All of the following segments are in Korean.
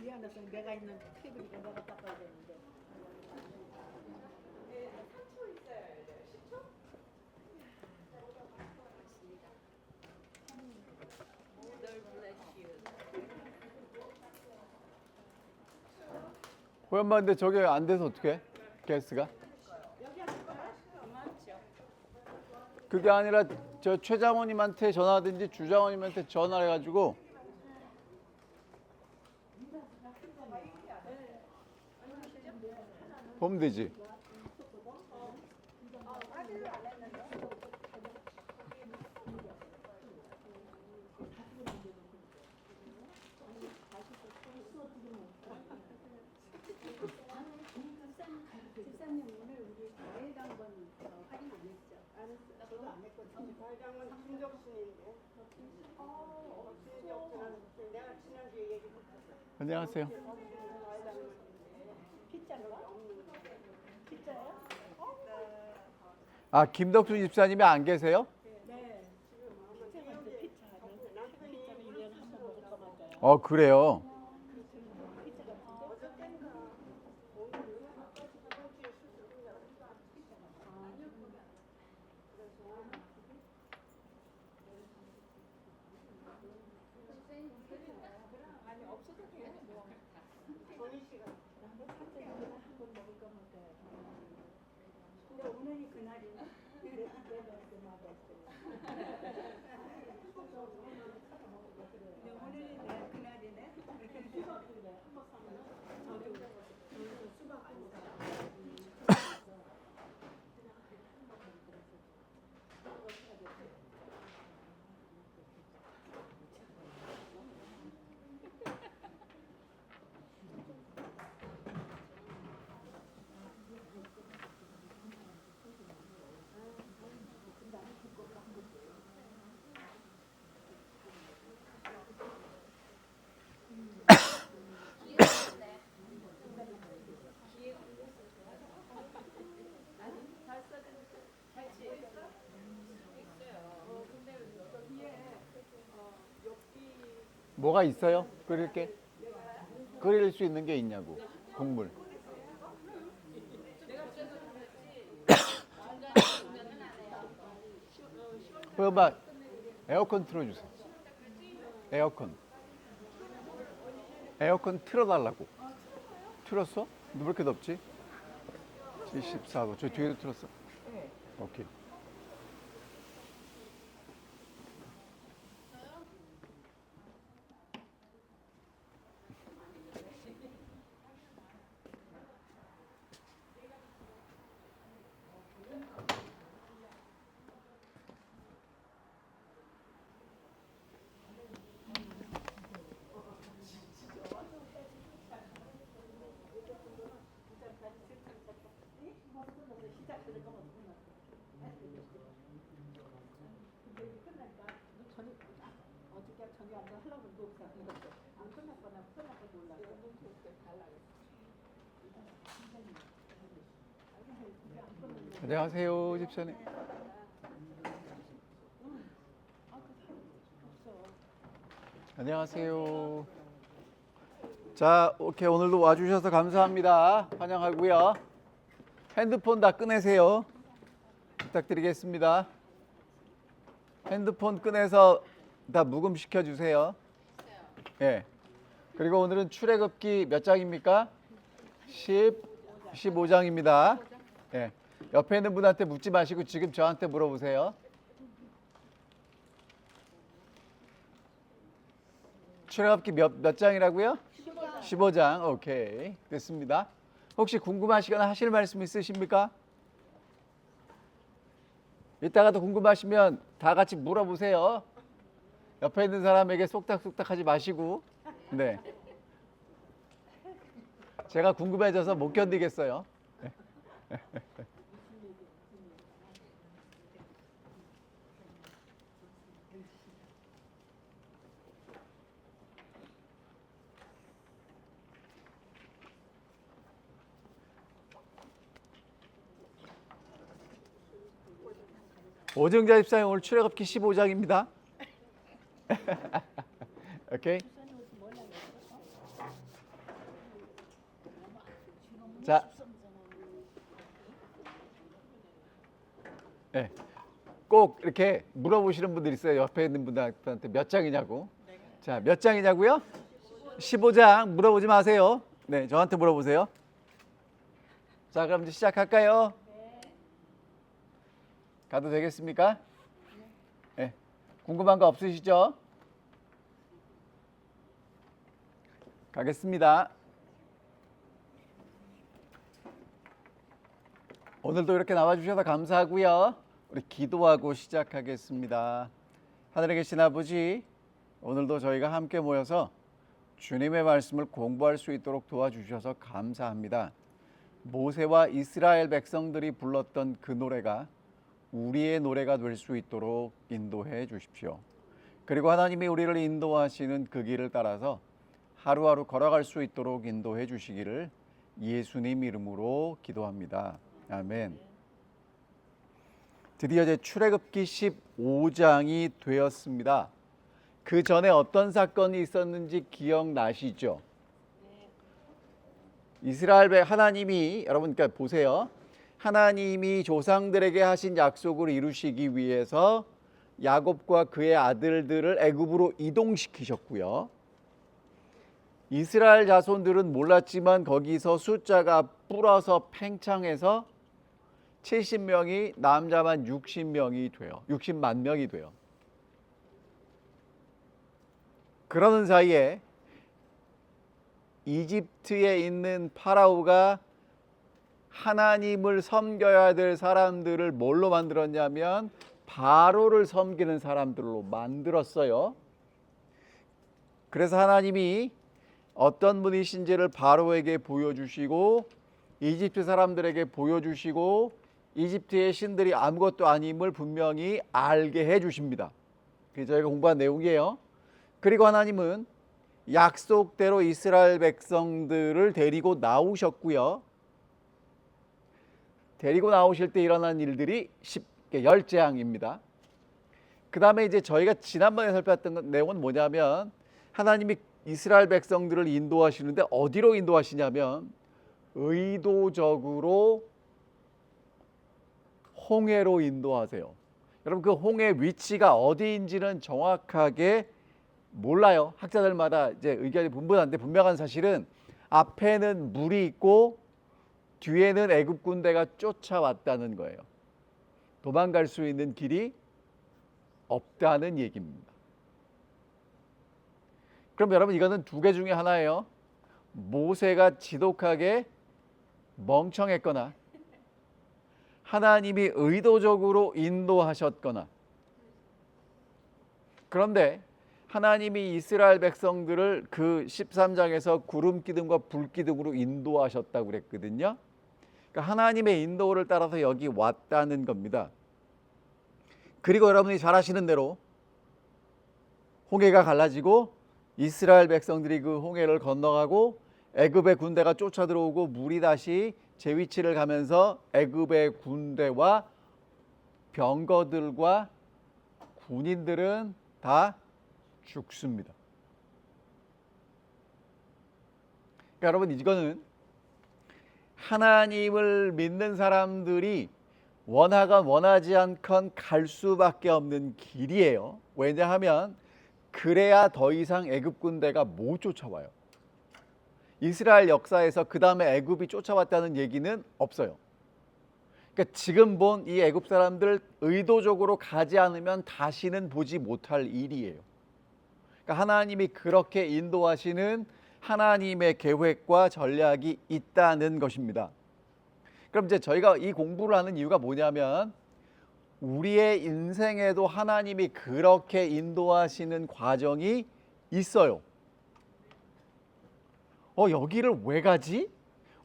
미안해서 내가 있는 테이블이가 내가 닦아야 되는데. 네, 3초 있어야 돼요. 10초? 고연마 근데 저게 안 돼서 어떡해? 게스트가? 그게 아니라 저 최장원님한테 전화하든지 주장원님한테 전화를 해가지고 보면 되지. 집사님 오늘 우리 과일 한번 확인 안 했죠? 알았어. 저도 안 했거든요. 과장은 김덕순인데. 내가 지난주에 얘기했어. 안녕하세요. 피자인가? 피자요? 아 김덕순 집사님이 안 계세요? 네. 피자가 이제 피자를 1년에 한 번 먹을까 말까요? 그래요. 피자 같은데? 아니 없어도 돼요. 뭐. 한번 먹을까 말까요? 근데 오늘이 그날이네. 내가 근데 오늘이 그날이네. 수박이네. 한번 사면 저도 수박 안 사. 뭐가 있어요? 끓일게. 끓일 수 있는 게 있냐고. 국물. 그봐 에어컨 틀어주세요. 에어컨 틀어달라고. 틀었어? 왜 이렇게 덥지? 74도. 저 뒤에도 틀었어? 네. 오케이. 저기 앉아 하려고 그러고 안 끝났거나 끝났고 몰라. 안녕하세요, 집사님. 안녕하세요. 자, 오케이. 오늘도 와주셔서 감사합니다. 환영하고요. 핸드폰 다 꺼내세요. 부탁드리겠습니다. 핸드폰 꺼내서 다 묵음시켜 주세요. 예. 그리고 오늘은 출애굽기 몇 장입니까? 15장입니다. 예. 옆에 있는 분한테 묻지 마시고 지금 저한테 물어보세요. 출애굽기 몇 장이라고요? 15장. 오케이. 됐습니다. 혹시 궁금하시거나 하실 말씀 있으십니까? 이따가도 궁금하시면 다 같이 물어보세요. 옆에 있는 사람에게 쏙닥쏙닥 하지 마시고. 네. 제가 궁금해져서 못 견디겠어요. 오정자 집사님 오늘 출애굽기 15장입니다. 오케이. 자, 네. 꼭 이렇게 물어보시는 분들 있어요. 옆에 있는 분들한테 몇 장이냐고. 자, 몇 장이냐고요? 15장. 물어보지 마세요. 네, 저한테 물어보세요. 자, 그럼 이제 시작할까요? 가도 되겠습니까? 네. 궁금한 거 없으시죠? 가겠습니다. 오늘도 이렇게 나와주셔서 감사하고요. 우리 기도하고 시작하겠습니다. 하늘에 계신 아버지, 오늘도 저희가 함께 모여서 주님의 말씀을 공부할 수 있도록 도와주셔서 감사합니다. 모세와 이스라엘 백성들이 불렀던 그 노래가 우리의 노래가 될 수 있도록 인도해 주십시오. 그리고 하나님이 우리를 인도하시는 그 길을 따라서 하루하루 걸어갈 수 있도록 인도해 주시기를 예수님 이름으로 기도합니다. 아멘. 드디어 이제 출애굽기 15장이 되었습니다. 그 전에 어떤 사건이 있었는지 기억나시죠? 이스라엘 하나님이 여러분 그러니까 보세요. 하나님이 조상들에게 하신 약속을 이루시기 위해서 야곱과 그의 아들들을 애굽으로 이동시키셨고요. 이스라엘 자손들은 몰랐지만 거기서 숫자가 불어서 팽창해서 70명이 남자만 60명이 돼요. 60만 명이 돼요. 그러는 사이에 이집트에 있는 파라오가 하나님을 섬겨야 될 사람들을 뭘로 만들었냐면 바로를 섬기는 사람들로 만들었어요. 그래서 하나님이 어떤 분이신지를 바로에게 보여주시고 이집트 사람들에게 보여주시고 이집트의 신들이 아무것도 아님을 분명히 알게 해주십니다. 그게 저희가 공부한 내용이에요. 그리고 하나님은 약속대로 이스라엘 백성들을 데리고 나오셨고요. 데리고 나오실 때 일어난 일들이 10재앙입니다. 그 다음에 이제 저희가 지난번에 살펴봤던 내용은 뭐냐면 하나님이 이스라엘 백성들을 인도하시는데 어디로 인도하시냐면 의도적으로 홍해로 인도하세요. 여러분 그 홍해 위치가 어디인지는 정확하게 몰라요. 학자들마다 이제 의견이 분분한데 분명한 사실은 앞에는 물이 있고 뒤에는 애굽 군대가 쫓아왔다는 거예요. 도망갈 수 있는 길이 없다는 얘기입니다. 그럼 여러분 이거는 두 개 중에 하나예요. 모세가 지독하게 멍청했거나 하나님이 의도적으로 인도하셨거나. 그런데 하나님이 이스라엘 백성들을 그 13장에서 구름 기둥과 불 기둥으로 인도하셨다고 그랬거든요. 그러니까 하나님의 인도를 따라서 여기 왔다는 겁니다. 그리고 여러분이 잘 아시는 대로 홍해가 갈라지고 이스라엘 백성들이 그 홍해를 건너가고 애굽의 군대가 쫓아 들어오고 물이 다시 제 위치를 가면서 애굽의 군대와 병거들과 군인들은 다 죽습니다. 그러니까 여러분 이거는 하나님을 믿는 사람들이 원하건 원하지 않건 갈 수밖에 없는 길이에요. 왜냐하면 그래야 더 이상 애굽 군대가 못 쫓아와요. 이스라엘 역사에서 그 다음에 애굽이 쫓아왔다는 얘기는 없어요. 그러니까 지금 본 이 애굽 사람들 의도적으로 가지 않으면 다시는 보지 못할 일이에요. 그러니까 하나님이 그렇게 인도하시는 하나님의 계획과 전략이 있다는 것입니다. 그럼 이제 저희가 이 공부를 하는 이유가 뭐냐면 우리의 인생에도 하나님이 그렇게 인도하시는 과정이 있어요. 여기를 왜 가지?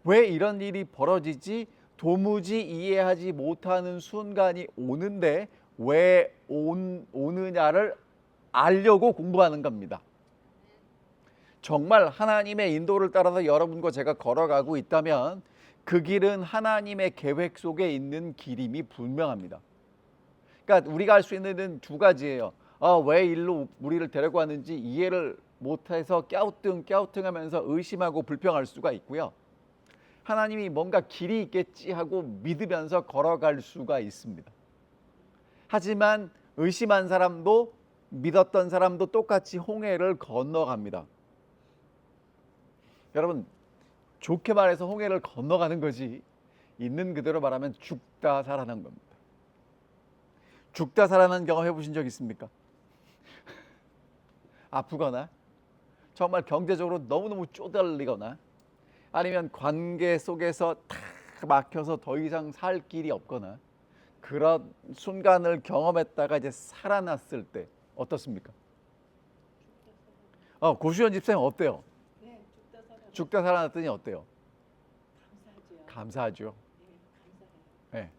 왜 이런 일이 벌어지지? 도무지 이해하지 못하는 순간이 오는데 왜 오느냐를 알려고 공부하는 겁니다. 정말 하나님의 인도를 따라서 여러분과 제가 걸어가고 있다면 그 길은 하나님의 계획 속에 있는 길임이 분명합니다. 그러니까 우리가 할 수 있는 두 가지예요. 왜 일로 우리를 데리고 왔는지 이해를 못해서 갸우뚱하면서 의심하고 불평할 수가 있고요. 하나님이 뭔가 길이 있겠지 하고 믿으면서 걸어갈 수가 있습니다. 하지만 의심한 사람도 믿었던 사람도 똑같이 홍해를 건너갑니다. 여러분, 좋게 말해서 홍해를 건너가는 거지 있는 그대로 말하면 죽다 살아난 겁니다. 죽다 살아난 경험 해보신 적 있습니까? 아프거나 정말 경제적으로 너무너무 쪼달리거나 아니면 관계 속에서 탁 막혀서 더 이상 살 길이 없거나 그런 순간을 경험했다가 이제 살아났을 때 어떻습니까? 고수연 집사님 어때요? 네, 죽다 살아났더니 어때요? 감사하죠. 감사하죠. 네, 감사해요. 네.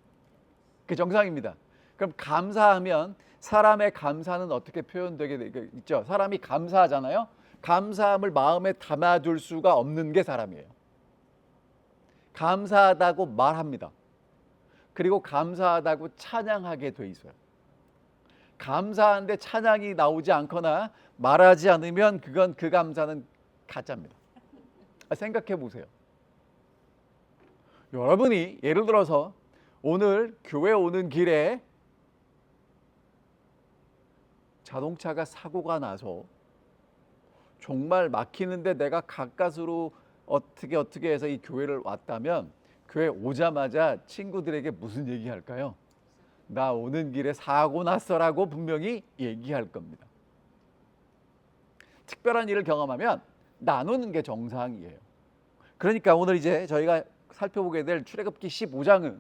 그 정상입니다. 그럼 감사하면 사람의 감사는 어떻게 표현되게 있죠? 사람이 감사하잖아요. 감사함을 마음에 담아둘 수가 없는 게 사람이에요. 감사하다고 말합니다. 그리고 감사하다고 찬양하게 돼 있어요. 감사한데 찬양이 나오지 않거나 말하지 않으면 그건 그 감사는 가짜입니다. 생각해 보세요. 여러분이 예를 들어서 오늘 교회 오는 길에 자동차가 사고가 나서 정말 막히는데 내가 가까스로 어떻게 해서 이 교회를 왔다면 교회 오자마자 친구들에게 무슨 얘기할까요? 나 오는 길에 사고 났어라고 분명히 얘기할 겁니다. 특별한 일을 경험하면 나누는 게 정상이에요. 그러니까 오늘 이제 저희가 살펴보게 될 출애굽기 15장은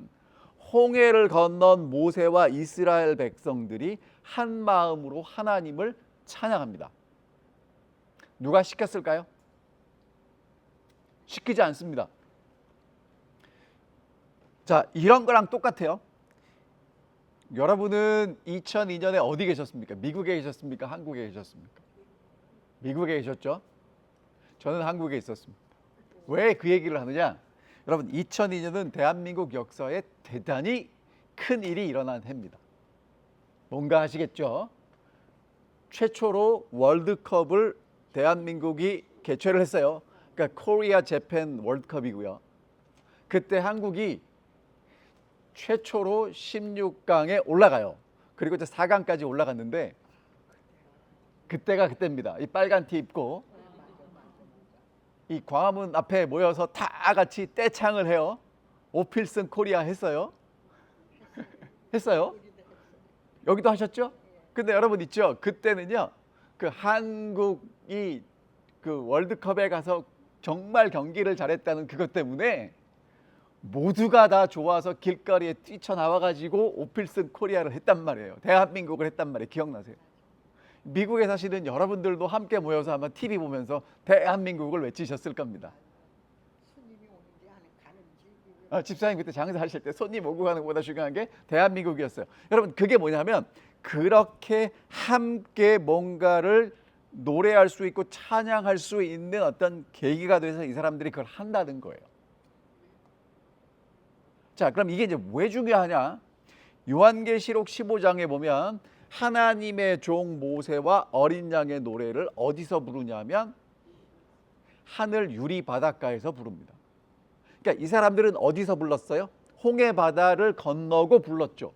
홍해를 건넌 모세와 이스라엘 백성들이 한 마음으로 하나님을 찬양합니다. 누가 시켰을까요? 시키지 않습니다. 자, 이런 거랑 똑같아요. 여러분은 2002년에 어디 계셨습니까? 미국에 계셨습니까? 한국에 계셨습니까? 미국에 계셨죠? 저는 한국에 있었습니다. 왜 그 얘기를 하느냐? 여러분, 2002년은 대한민국 역사에 대단히 큰 일이 일어난 해입니다. 뭔가 아시겠죠? 최초로 월드컵을 대한민국이 개최를 했어요. 그러니까 코리아 재팬 월드컵이고요. 그때 한국이 최초로 16강에 올라가요. 그리고 이제 4강까지 올라갔는데 그때가 그때입니다. 이 빨간 티 입고 이 광화문 앞에 모여서 다 같이 떼창을 해요. 오필슨 코리아 했어요. 했어요. 여기도 하셨죠? 근데 여러분 있죠? 그때는요. 그 한국이 그 월드컵에 가서 정말 경기를 잘했다는 그것 때문에 모두가 다 좋아서 길거리에 뛰쳐나와가지고 오필슨 코리아를 했단 말이에요. 대한민국을 했단 말이에요. 기억나세요? 미국에 사시는 여러분들도 함께 모여서 아마 TV 보면서 대한민국을 외치셨을 겁니다. 집사님 그때 장사하실 때 손님 오고 가는 것보다 중요한 게 대한민국이었어요. 여러분 그게 뭐냐면 그렇게 함께 뭔가를 노래할 수 있고 찬양할 수 있는 어떤 계기가 돼서 이 사람들이 그걸 한다는 거예요. 자, 그럼 이게 이제 왜 중요하냐? 요한계시록 15장에 보면 하나님의 종 모세와 어린 양의 노래를 어디서 부르냐면 하늘 유리 바닷가에서 부릅니다. 그러니까 이 사람들은 어디서 불렀어요? 홍해 바다를 건너고 불렀죠.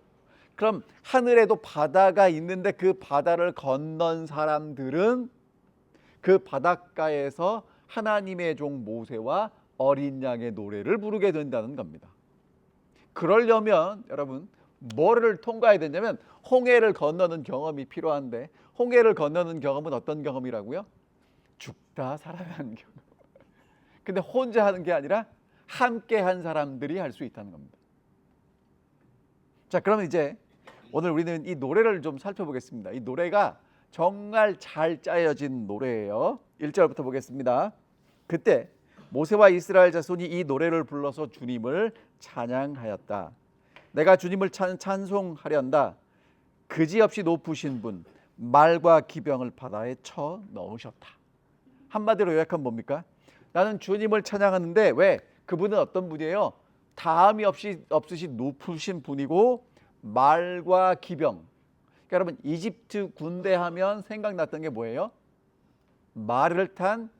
그럼 하늘에도 바다가 있는데 그 바다를 건넌 사람들은 그 바닷가에서 하나님의 종 모세와 어린 양의 노래를 부르게 된다는 겁니다. 그러려면 여러분 뭐를 통과해야 되냐면 홍해를 건너는 경험이 필요한데 홍해를 건너는 경험은 어떤 경험이라고요? 죽다 살아나는 경험. 근데 혼자 하는 게 아니라 함께 한 사람들이 할 수 있다는 겁니다. 자, 그러면 이제 오늘 우리는 이 노래를 좀 살펴보겠습니다. 이 노래가 정말 잘 짜여진 노래예요. 1절부터 보겠습니다. 그때 모세와 이스라엘 자손이 이 노래를 불러서 주님을 찬양하였다. 내가 주님을 찬송하련다. 그지없이 높으신 분, 말과 기병을 바다에 쳐 넣으셨다. 한마디로 요약하면 뭡니까? 나는 주님을 찬양하는데 왜? 그분은 어떤 분이에요? 다함이 없으신 높으신 분이고 말과 기병. 그러니까 여러분 이집트 군대 하면 생각났던 게 뭐예요? 말을 탄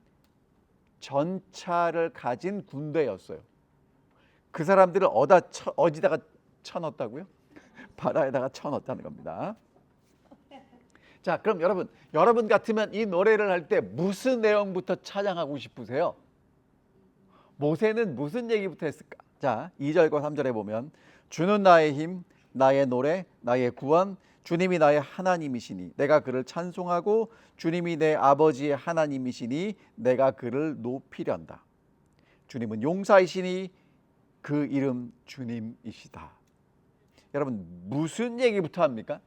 전차를 가진 군대였어요. 그 사람들을 어디다가 쳐넣었다고요? 바다에다가 쳐넣었다는 겁니다. 자, 그럼 여러분 같으면 이 노래를 할 때 무슨 내용부터 찬양하고 싶으세요? 모세는 무슨 얘기부터 했을까? 자, 2절과 3절에 보면 주는 나의 힘, 나의 노래, 나의 구원, 주님이 나의 하나님이시니 내가 그를 찬송하고 주님이 내 아버지의 하나님이시니 내가 그를 높이련다. 주님은 용사이시니 그 이름 주님이시다. 여러분 무슨 얘기부터 합니까?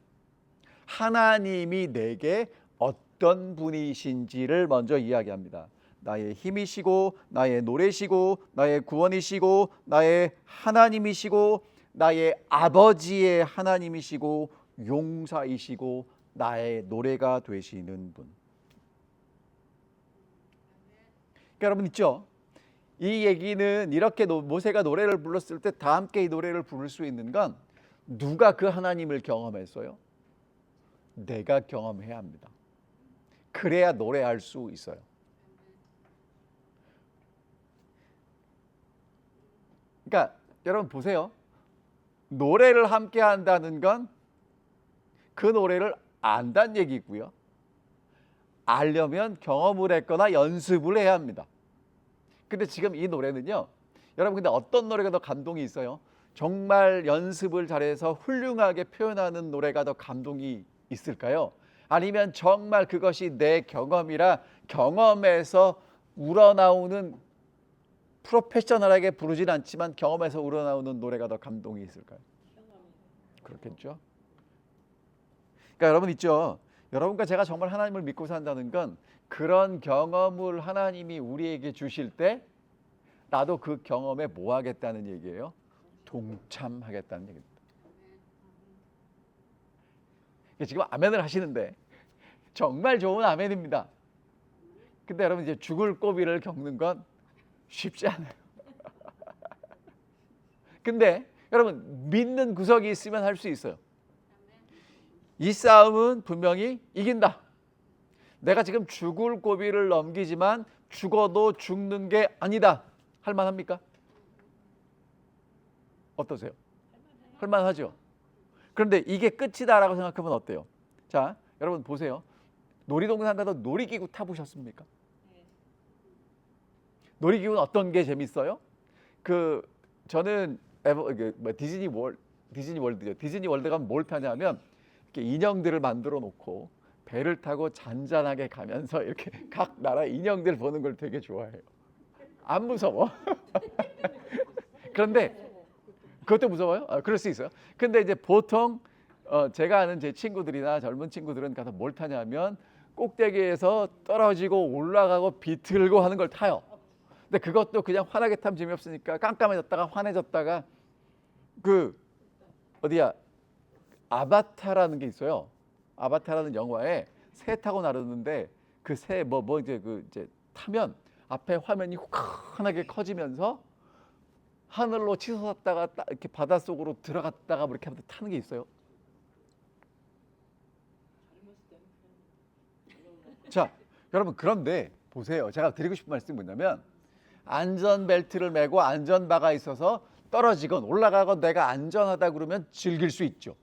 하나님이 내게 어떤 분이신지를 먼저 이야기합니다. 나의 힘이시고 나의 노래시고 나의 구원이시고 나의 하나님이시고 나의 아버지의 하나님이시고 용사이시고 나의 노래가 되시는 분. 그러니까 여러분 있죠? 이 얘기는 이렇게 모세가 노래를 불렀을 때 다 함께 이 노래를 부를 수 있는 건 누가 그 하나님을 경험했어요? 내가 경험해야 합니다. 그래야 노래할 수 있어요. 그러니까 여러분 보세요. 노래를 함께 한다는 건 그 노래를 안다는 얘기고요. 알려면 경험을 했거나 연습을 해야 합니다. 근데 지금 이 노래는요. 여러분 근데 어떤 노래가 더 감동이 있어요? 정말 연습을 잘해서 훌륭하게 표현하는 노래가 더 감동이 있을까요? 아니면 정말 그것이 내 경험이라 경험에서 우러나오는 프로페셔널하게 부르진 않지만 경험에서 우러나오는 노래가 더 감동이 있을까요? 그렇겠죠. 그러니까 여러분 있죠. 여러분과 제가 정말 하나님을 믿고 산다는 건 그런 경험을 하나님이 우리에게 주실 때 나도 그 경험에 뭐 하겠다는 얘기예요? 동참하겠다는 얘기입니다. 지금 아멘을 하시는데 정말 좋은 아멘입니다. 근데 여러분 이제 죽을 고비를 겪는 건 쉽지 않아요. 근데 여러분 믿는 구석이 있으면 할 수 있어요. 이 싸움은 분명히 이긴다. 내가 지금 죽을 고비를 넘기지만 죽어도 죽는 게 아니다. 할 만합니까? 어떠세요? 할 만하죠. 그런데 이게 끝이다라고 생각하면 어때요? 자, 여러분 보세요. 놀이동산 가서 놀이기구 타보셨습니까? 놀이기구는 어떤 게 재밌어요? 저는 디즈니월드죠. 디즈니월드 가면 뭘 타냐면 이렇게 인형들을 만들어 놓고 배를 타고 잔잔하게 가면서 이렇게 각 나라 인형들 보는 걸 되게 좋아해요. 안 무서워. 그런데 그것도 무서워요? 그럴 수 있어요. 근데 이제 보통 제가 아는 제 친구들이나 젊은 친구들은 가서 뭘 타냐면 꼭대기에서 떨어지고 올라가고 비틀고 하는 걸 타요. 근데 그것도 그냥 환하게 타면 재미없으니까 깜깜해졌다가 환해졌다가 아바타라는 게 있어요. 아바타라는 영화에 새 타고 나르는데 그 새 이제 타면 앞에 화면이 환하게 커지면서 하늘로 치솟았다가 이렇게 바닷속으로 들어갔다가 뭐 이렇게 하면서 타는 게 있어요. 자, 여러분 그런데 보세요. 제가 드리고 싶은 말씀이 뭐냐면 안전벨트를 매고 안전바가 있어서 떨어지건 올라가건 내가 안전하다 그러면 즐길 수 있죠.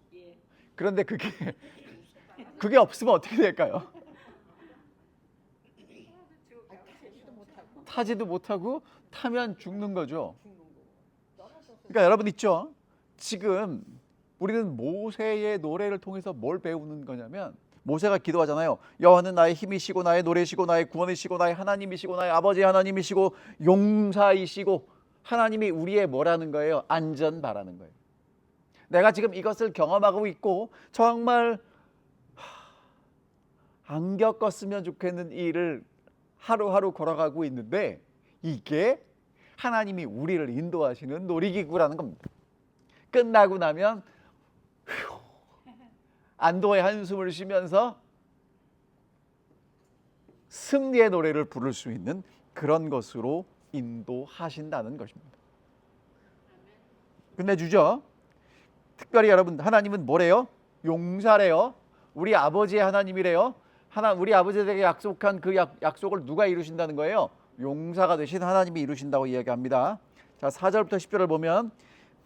그런데 그게 없으면 어떻게 될까요? 타지도 못하고 타면 죽는 거죠. 그러니까 여러분 있죠. 지금 우리는 모세의 노래를 통해서 뭘 배우는 거냐면 모세가 기도하잖아요. 여호와는 나의 힘이시고 나의 노래시고 나의 구원이시고 나의 하나님이시고 나의 아버지 하나님이시고 용사이시고 하나님이 우리의 뭐라는 거예요? 안전바라는 거예요. 내가 지금 이것을 경험하고 있고 정말 안 겪었으면 좋겠는 일을 하루하루 걸어가고 있는데 이게 하나님이 우리를 인도하시는 놀이기구라는 겁니다. 끝나고 나면 안도의 한숨을 쉬면서 승리의 노래를 부를 수 있는 그런 것으로 인도하신다는 것입니다. 끝내주죠. 특별히 여러분 하나님은 뭐래요? 용사래요. 우리 아버지의 하나님이래요. 우리 아버지에게 약속한 그 약속을 누가 이루신다는 거예요? 용사가 되신 하나님이 이루신다고 이야기합니다. 자, 자, 4절부터 10절을 보면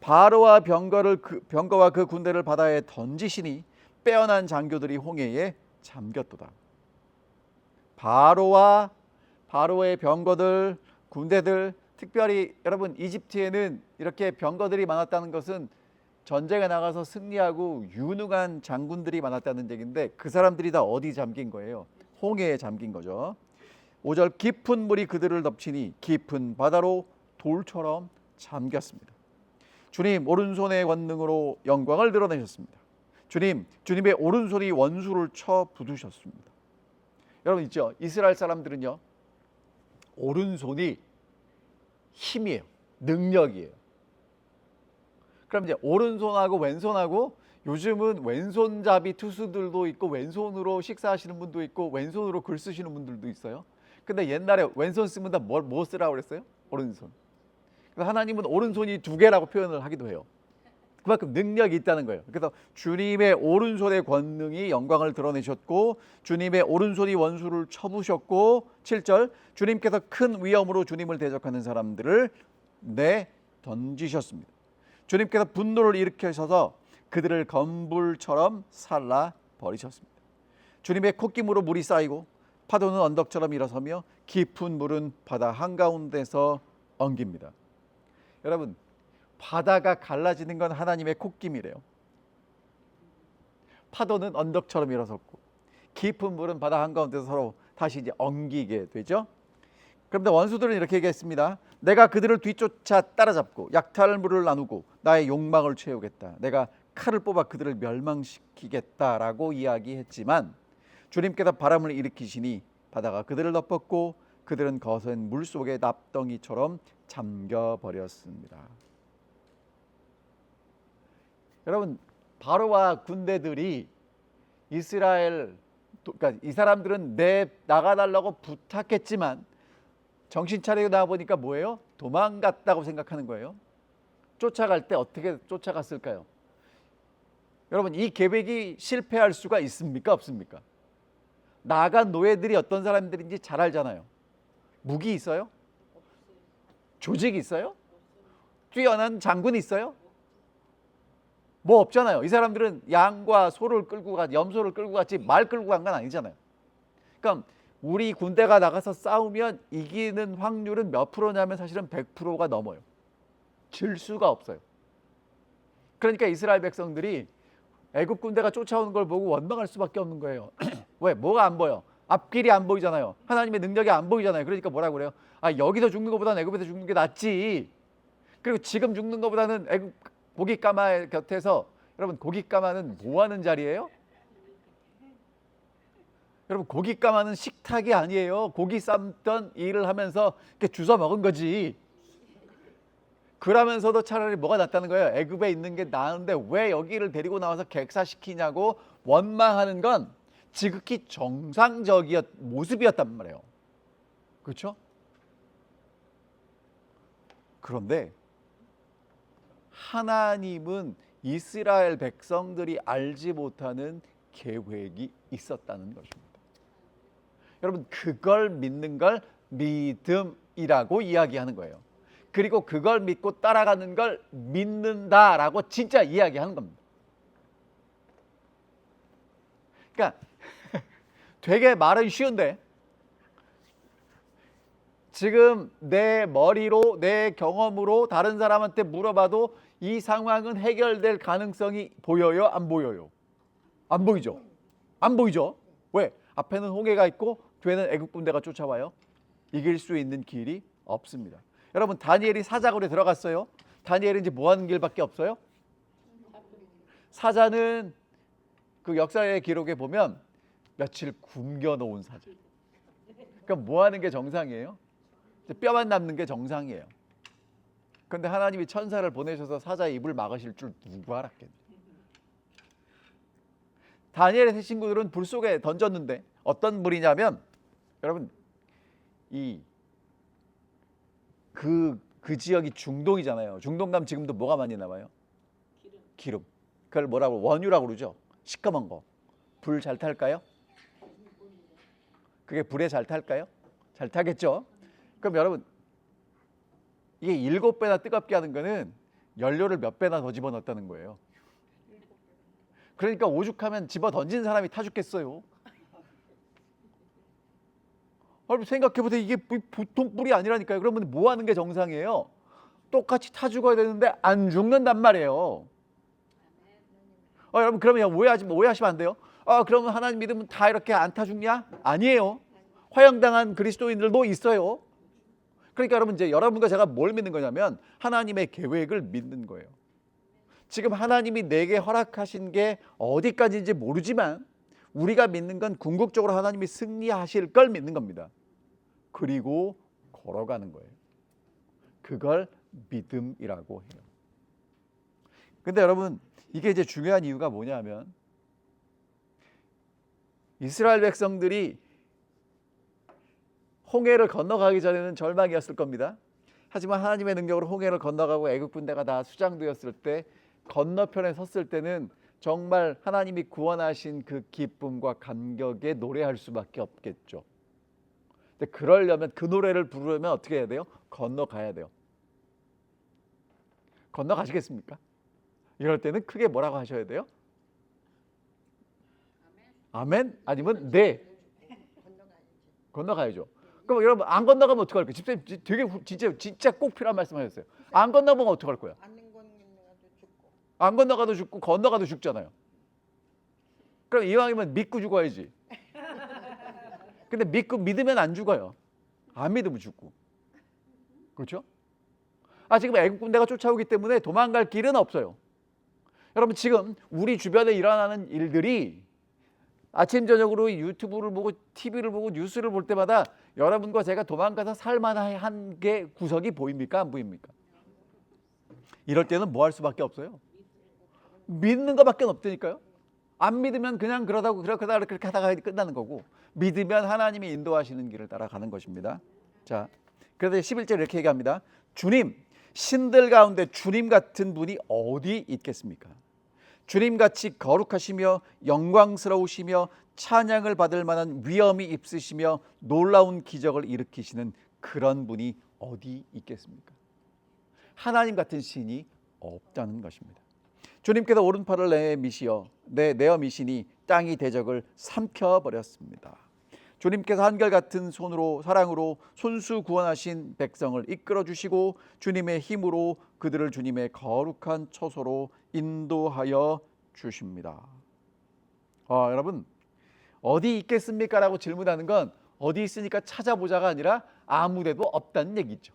바로와 병거와 그 군대를 바다에 던지시니 빼어난 장교들이 홍해에 잠겼도다. 바로의 병거들, 군대들, 특별히 여러분 이집트에는 이렇게 병거들이 많았다는 것은 전쟁에 나가서 승리하고 유능한 장군들이 많았다는 얘기인데 그 사람들이 다 어디 잠긴 거예요? 홍해에 잠긴 거죠. 5절 깊은 물이 그들을 덮치니 깊은 바다로 돌처럼 잠겼습니다. 주님 오른손의 권능으로 영광을 드러내셨습니다. 주님의 오른손이 원수를 쳐 부두셨습니다. 여러분 있죠? 이스라엘 사람들은요, 오른손이 힘이에요. 능력이에요. 그럼 이제 오른손하고 왼손하고 요즘은 왼손잡이 투수들도 있고 왼손으로 식사하시는 분도 있고 왼손으로 글 쓰시는 분들도 있어요. 근데 옛날에 왼손 쓰면 다 뭐 쓰라고 그랬어요? 오른손. 그래서 하나님은 오른손이 두 개라고 표현을 하기도 해요. 그만큼 능력이 있다는 거예요. 그래서 주님의 오른손의 권능이 영광을 드러내셨고 주님의 오른손이 원수를 쳐부셨고 7절 주님께서 큰 위엄으로 주님을 대적하는 사람들을 내던지셨습니다. 주님께서 분노를 일으키셔서 그들을 검불처럼 살라 버리셨습니다. 주님의 콧김으로 물이 쌓이고 파도는 언덕처럼 일어서며 깊은 물은 바다 한가운데서 엉깁니다. 여러분 바다가 갈라지는 건 하나님의 콧김이래요. 파도는 언덕처럼 일어섰고 깊은 물은 바다 한가운데서 서로 다시 이제 엉기게 되죠. 그런데 원수들은 이렇게 얘기했습니다. 내가 그들을 뒤쫓아 따라잡고 약탈물을 나누고 나의 욕망을 채우겠다. 내가 칼을 뽑아 그들을 멸망시키겠다라고 이야기했지만 주님께서 바람을 일으키시니 바다가 그들을 덮었고 그들은 거센 물속의 납덩이처럼 잠겨버렸습니다. 여러분 바로와 군대들이 그러니까 이 사람들은 나가달라고 부탁했지만 정신 차리고 나와보니까 뭐예요? 도망갔다고 생각하는 거예요. 쫓아갈 때 어떻게 쫓아갔을까요? 여러분 이 계획이 실패할 수가 있습니까? 없습니까? 나간 노예들이 어떤 사람들인지 잘 알잖아요. 무기 있어요? 조직이 있어요? 뛰어난 장군이 있어요? 뭐 없잖아요. 이 사람들은 양과 소를 끌고 염소를 끌고 갔지 말 끌고 간 건 아니잖아요. 그러니까 우리 군대가 나가서 싸우면 이기는 확률은 몇 프로냐면 사실은 100%가 넘어요. 질 수가 없어요. 그러니까 이스라엘 백성들이 애굽 군대가 쫓아오는 걸 보고 원망할 수밖에 없는 거예요. 왜? 뭐가 안 보여? 앞길이 안 보이잖아요. 하나님의 능력이 안 보이잖아요. 그러니까 뭐라고 그래요? 여기서 죽는 것보다는 애굽에서 죽는 게 낫지. 그리고 지금 죽는 것보다는 애굽 고깃가마 곁에서, 여러분 고깃가마는 뭐 하는 자리예요? 여러분 고깃가마는 식탁이 아니에요. 고기 삶던 일을 하면서 이렇게 주워 먹은 거지. 그러면서도 차라리 뭐가 낫다는 거예요? 애굽에 있는 게 나은데 왜 여기를 데리고 나와서 객사시키냐고 원망하는 건 지극히 정상적이었 모습이었단 말이에요. 그렇죠? 그런데 하나님은 이스라엘 백성들이 알지 못하는 계획이 있었다는 것입니다. 여러분 그걸 믿는 걸 믿음이라고 이야기하는 거예요. 그리고 그걸 믿고 따라가는 걸 믿는다라고 진짜 이야기하는 겁니다. 그러니까 되게 말은 쉬운데 지금 내 머리로 내 경험으로 다른 사람한테 물어봐도 이 상황은 해결될 가능성이 보여요? 안 보여요? 안 보이죠? 안 보이죠? 왜? 앞에는 홍해가 있고 뒤에는 애국 군대가 쫓아와요. 이길 수 있는 길이 없습니다. 여러분 다니엘이 사자굴에 들어갔어요. 다니엘이 이제 뭐 하는 길밖에 없어요? 사자는 그 역사의 기록에 보면 며칠 굶겨 놓은 사자. 그러니까 뭐 하는 게 정상이에요? 뼈만 남는 게 정상이에요. 그런데 하나님이 천사를 보내셔서 사자의 입을 막으실 줄 누가 알았겠냐. 다니엘의 세 친구들은 불 속에 던졌는데 어떤 불이냐면 여러분 그 지역이 중동이잖아요. 중동 가면 지금도 뭐가 많이 남아요? 기름. 그걸 뭐라고 원유라고 그러죠. 시꺼먼 거. 불 잘 탈까요? 그게 불에 잘 탈까요? 잘 타겠죠. 그럼 여러분 이게 7배나 뜨겁게 하는 거는 연료를 몇 배나 더 집어넣었다는 거예요. 그러니까 오죽하면 집어 던진 사람이 타 죽겠어요. 여러분 생각해보세요. 이게 보통 불이 아니라니까요. 그러면 뭐 하는 게 정상이에요? 똑같이 타 죽어야 되는데 안 죽는단 말이에요. 여러분 그러면 오해하시면 안 돼요. 그러면 하나님 믿으면 다 이렇게 안 타 죽냐? 아니에요. 화형당한 그리스도인들도 있어요. 그러니까 여러분 이제 여러분과 제가 뭘 믿는 거냐면 하나님의 계획을 믿는 거예요. 지금 하나님이 내게 허락하신 게 어디까지인지 모르지만 우리가 믿는 건 궁극적으로 하나님이 승리하실 걸 믿는 겁니다. 그리고 걸어가는 거예요. 그걸 믿음이라고 해요. 근데 여러분 이게 이제 중요한 이유가 뭐냐면 이스라엘 백성들이 홍해를 건너가기 전에는 절망이었을 겁니다. 하지만 하나님의 능력으로 홍해를 건너가고 애굽 군대가 다 수장되었을 때 건너편에 섰을 때는 정말 하나님이 구원하신 그 기쁨과 감격에 노래할 수밖에 없겠죠. 근데 그러려면 그 노래를 부르려면 어떻게 해야 돼요? 건너가야 돼요. 건너가시겠습니까? 이럴 때는 크게 뭐라고 하셔야 돼요? 아멘? 아니면 네. 건너가야죠. 그럼 여러분 안 건너가면 어떡할 거예요? 집사님 되게 진짜 꼭 필요한 말씀하셨어요. 안 건너가면 어떡할 거예요? 안 건너가도 죽고 건너가도 죽잖아요. 그럼 이왕이면 믿고 죽어야지. 근데 믿으면 안 죽어요. 안 믿으면 죽고. 그렇죠? 지금 애국 군대가 쫓아오기 때문에 도망갈 길은 없어요. 여러분 지금 우리 주변에 일어나는 일들이 아침 저녁으로 유튜브를 보고 TV를 보고 뉴스를 볼 때마다 여러분과 제가 도망가서 살만한 게 구석이 보입니까? 안 보입니까? 이럴 때는 뭐 할 수밖에 없어요? 믿는 것밖에 없다니까요. 안 믿으면 그냥 그렇게 하다가 끝나는 거고 믿으면 하나님이 인도하시는 길을 따라가는 것입니다. 자, 그래서 11절 이렇게 얘기합니다. 주님, 신들 가운데 주님 같은 분이 어디 있겠습니까? 주님같이 거룩하시며 영광스러우시며 찬양을 받을 만한 위엄이 있으시며 놀라운 기적을 일으키시는 그런 분이 어디 있겠습니까? 하나님 같은 신이 없다는 것입니다. 주님께서 오른팔을 내어 미시니 땅이 대적을 삼켜버렸습니다. 주님께서 한결같은 손으로 사랑으로 손수 구원하신 백성을 이끌어 주시고 주님의 힘으로 그들을 주님의 거룩한 처소로 인도하여 주십니다. 여러분 어디 있겠습니까? 라고 질문하는 건 어디 있으니까 찾아보자가 아니라 아무 데도 없다는 얘기죠.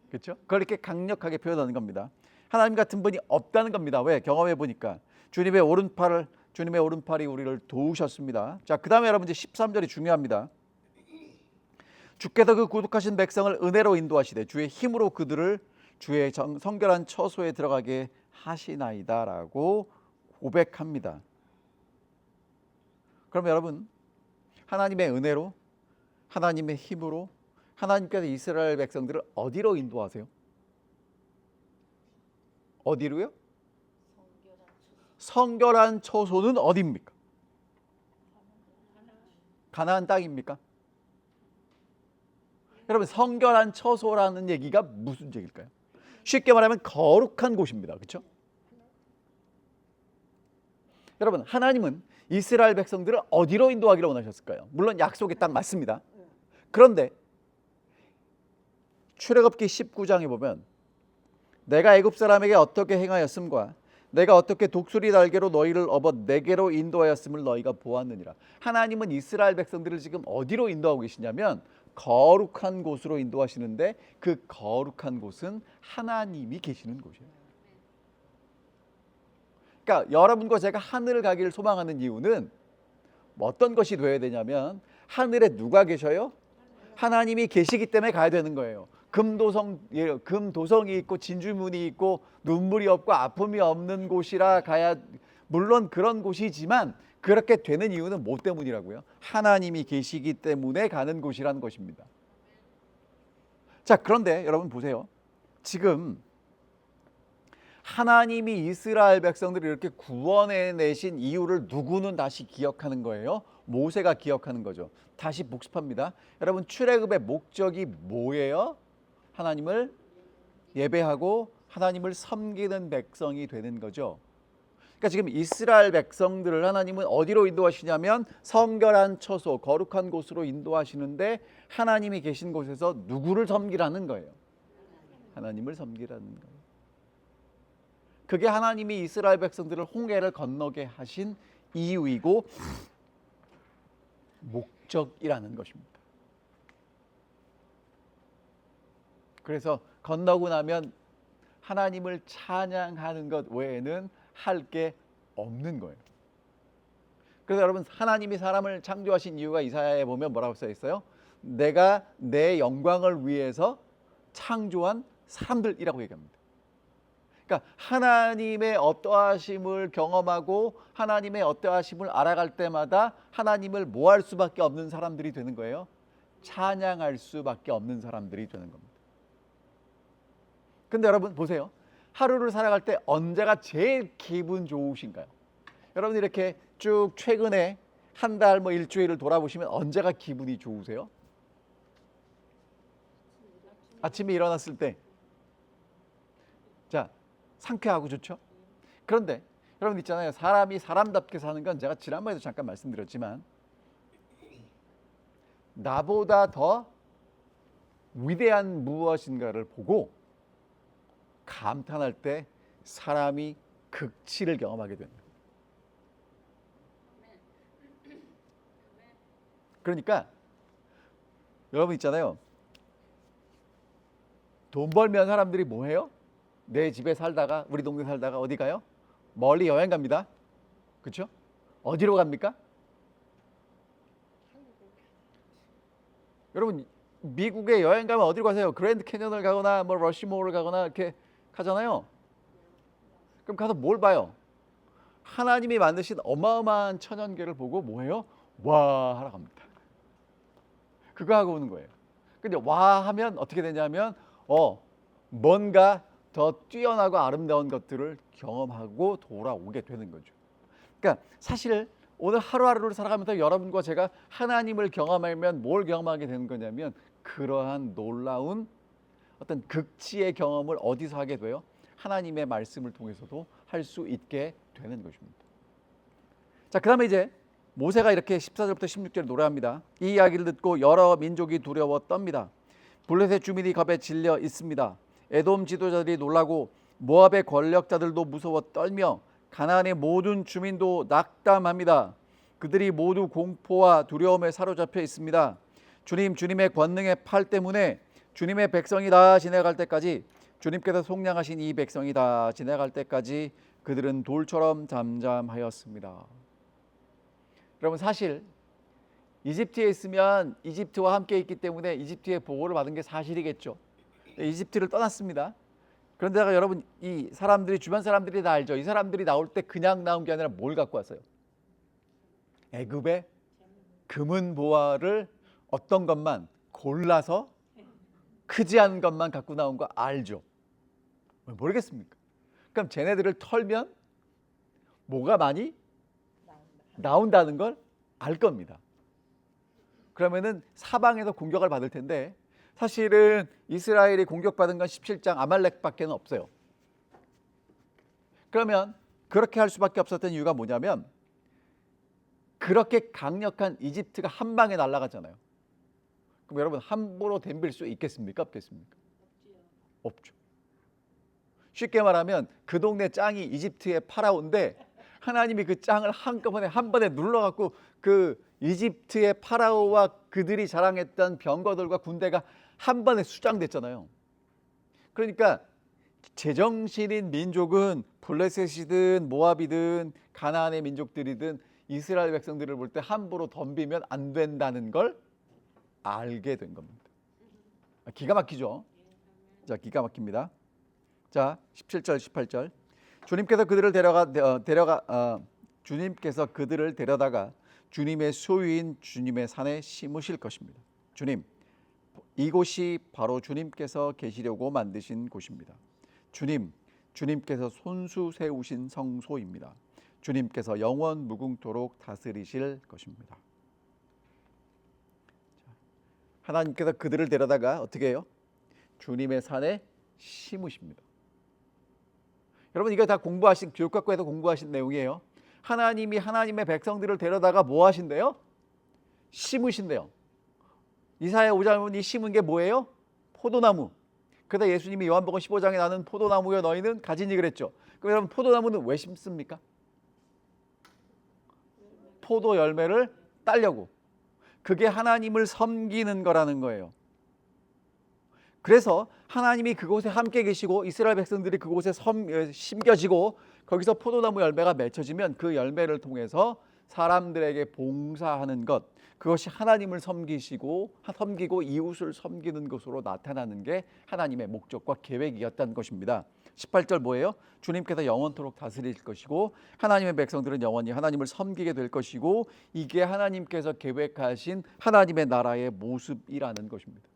그렇죠? 그걸 이렇게 강력하게 표현하는 겁니다. 하나님 같은 분이 없다는 겁니다. 왜? 경험해 보니까 주님의 오른팔이 우리를 도우셨습니다. 자, 그 다음에 여러분 이제 13절이 중요합니다. 주께서 그 구속하신 백성을 은혜로 인도하시되 주의 힘으로 그들을 주의 성결한 처소에 들어가게 하시나이다라고 고백합니다. 그럼 여러분 하나님의 은혜로 하나님의 힘으로 하나님께서 이스라엘 백성들을 어디로 인도하세요? 어디로요? 성결한 처소는 어디입니까? 가나안 땅입니까? 여러분 성결한 처소라는 얘기가 무슨 얘기일까요? 쉽게 말하면 거룩한 곳입니다. 그렇죠? 여러분 하나님은 이스라엘 백성들을 어디로 인도하기를 원하셨을까요? 물론 약속의 땅 맞습니다. 그런데 출애굽기 19장에 보면 내가 애굽 사람에게 어떻게 행하였음과 내가 어떻게 독수리 날개로 너희를 업어 내게로 인도하였음을 너희가 보았느니라. 하나님은 이스라엘 백성들을 지금 어디로 인도하고 계시냐면 거룩한 곳으로 인도하시는데 그 거룩한 곳은 하나님이 계시는 곳이에요. 그러니까 여러분과 제가 하늘을 가기를 소망하는 이유는 어떤 것이 되어야 되냐면 하늘에 누가 계셔요? 하나님이 계시기 때문에 가야 되는 거예요. 금도성이 있고 진주문이 있고 눈물이 없고 아픔이 없는 곳이라 가야, 물론 그런 곳이지만 그렇게 되는 이유는 뭐 때문이라고요? 하나님이 계시기 때문에 가는 곳이라는 것입니다. 자, 그런데 여러분 보세요. 지금 하나님이 이스라엘 백성들을 이렇게 구원해내신 이유를 누구는 다시 기억하는 거예요? 모세가 기억하는 거죠. 다시 복습합니다. 여러분 출애굽의 목적이 뭐예요? 하나님을 예배하고 하나님을 섬기는 백성이 되는 거죠. 그러니까 지금 이스라엘 백성들을 하나님은 어디로 인도하시냐면 성결한 처소, 거룩한 곳으로 인도하시는데 하나님이 계신 곳에서 누구를 섬기라는 거예요? 하나님을 섬기라는 거예요. 그게 하나님이 이스라엘 백성들을 홍해를 건너게 하신 이유이고 목적이라는 것입니다. 그래서 건너고 나면 하나님을 찬양하는 것 외에는 할 게 없는 거예요. 그래서 여러분, 하나님이 사람을 창조하신 이유가 이사야에 보면 뭐라고 써 있어요? 내가 내 영광을 위해서 창조한 사람들이라고 얘기합니다. 그러니까 하나님의 어떠하심을 경험하고 하나님의 어떠하심을 알아갈 때마다 하나님을 뭐 할 수밖에 없는 사람들이 되는 거예요? 찬양할 수밖에 없는 사람들이 되는 겁니다. 근데 여러분 보세요. 하루를 살아갈 때 언제가 제일 기분 좋으신가요? 여러분 이렇게 쭉 최근에 한 달 뭐 일주일을 돌아보시면 언제가 기분이 좋으세요? 아침에 일어났을 때. 자, 상쾌하고 좋죠? 그런데 여러분 있잖아요. 사람이 사람답게 사는 건 제가 지난번에도 잠깐 말씀드렸지만 나보다 더 위대한 무엇인가를 보고 감탄할 때 사람이 극치를 경험하게 됩니다. 그러니까 여러분 있잖아요. 돈 벌면 사람들이 뭐 해요? 내 집에 살다가 우리 동네 살다가 어디 가요? 멀리 여행 갑니다. 그렇죠? 어디로 갑니까? 여러분 미국에 여행 가면 어디로 가세요? 그랜드 캐년을 가거나 뭐 러시모어를 가거나 이렇게 가잖아요. 그럼 가서 뭘 봐요? 하나님이 만드신 어마어마한 천연계를 보고 뭐해요? 와 하러 갑니다. 그거 하고 오는 거예요. 근데 와 하면 어떻게 되냐면 뭔가 더 뛰어나고 아름다운 것들을 경험하고 돌아오게 되는 거죠. 그러니까 사실 오늘 하루하루를 살아가면서 여러분과 제가 하나님을 경험하면 뭘 경험하게 되는 거냐면 그러한 놀라운 어떤 극치의 경험을 어디서 하게 돼요? 하나님의 말씀을 통해서도 할 수 있게 되는 것입니다. 자, 그 다음에 이제 모세가 이렇게 14절부터 16절 노래합니다. 이 이야기를 듣고 여러 민족이 두려워 떱니다. 블레셋 주민이 겁에 질려 있습니다. 에돔 지도자들이 놀라고 모압의 권력자들도 무서워 떨며 가나안의 모든 주민도 낙담합니다. 그들이 모두 공포와 두려움에 사로잡혀 있습니다. 주님의 권능의 팔 때문에 주님의 백성이 다 지나갈 때까지 주님께서 속량하신 이 백성이 다 지나갈 때까지 그들은 돌처럼 잠잠하였습니다. 여러분 사실 이집트에 있으면 이집트와 함께 있기 때문에 이집트의 보호를 받은 게 사실이겠죠. 이집트를 떠났습니다. 그런데다가 여러분 이 사람들이 주변 사람들이 다 알죠. 이 사람들이 나올 때 그냥 나온 게 아니라 뭘 갖고 왔어요? 애굽의 금은 보화를 어떤 것만 골라서 크지 않은 것만 갖고 나온 거 알죠? 모르겠습니까? 그럼 쟤네들을 털면 뭐가 많이 나온다는 걸 알 겁니다. 그러면은 사방에서 공격을 받을 텐데 사실은 이스라엘이 공격받은 건 17장 아말렉밖에 없어요. 그러면 그렇게 할 수밖에 없었던 이유가 뭐냐면 그렇게 강력한 이집트가 한 방에 날아가잖아요. 그럼 여러분 함부로 덤빌 수 있겠습니까? 없겠습니까? 없죠. 쉽게 말하면 그 동네 짱이 이집트의 파라오인데 하나님이 그 짱을 한꺼번에 한 번에 눌러갖고 그 이집트의 파라오와 그들이 자랑했던 병거들과 군대가 한 번에 수장됐잖아요. 그러니까 제정신인 민족은 블레셋이든 모압이든 가나안의 민족들이든 이스라엘 백성들을 볼 때 함부로 덤비면 안 된다는 걸 알게 된 겁니다. 기가 막히죠? 자, 기가 막힙니다. 자, 17절, 18절. 주님께서 그들을 데려다가 주님의 소유인 주님의 산에 심으실 것입니다. 이곳이 바로 주님께서 계시려고 만드신 곳입니다. 주님께서 손수 세우신 성소입니다. 주님께서 영원 무궁토록 다스리실 것입니다. 하나님께서 그들을 데려다가 어떻게 해요? 주님의 산에 심으십니다. 여러분 이거 다 공부하신 교육학과에서 공부하신 내용이에요. 하나님이 하나님의 백성들을 데려다가 뭐 하신대요? 심으신대요. 이사야 5장은 이 심은 게 뭐예요? 포도나무. 그러다 예수님이 요한복음 15장에 나는 포도나무여 너희는 가지니 그랬죠. 그럼 여러분 포도나무는 왜 심습니까? 포도 열매를 따려고. 그게 하나님을 섬기는 거라는 거예요. 그래서 하나님이 그곳에 함께 계시고 이스라엘 백성들이 그곳에 심겨지고 거기서 포도나무 열매가 맺혀지면 그 열매를 통해서 사람들에게 봉사하는 것, 그것이 하나님을 섬기고 이웃을 섬기는 것으로 나타나는 게 하나님의 목적과 계획이었다는 것입니다. 18절 뭐예요? 주님께서 영원토록 다스릴 것이고 하나님의 백성들은 영원히 하나님을 섬기게 될 것이고 이게 하나님께서 계획하신 하나님의 나라의 모습이라는 것입니다.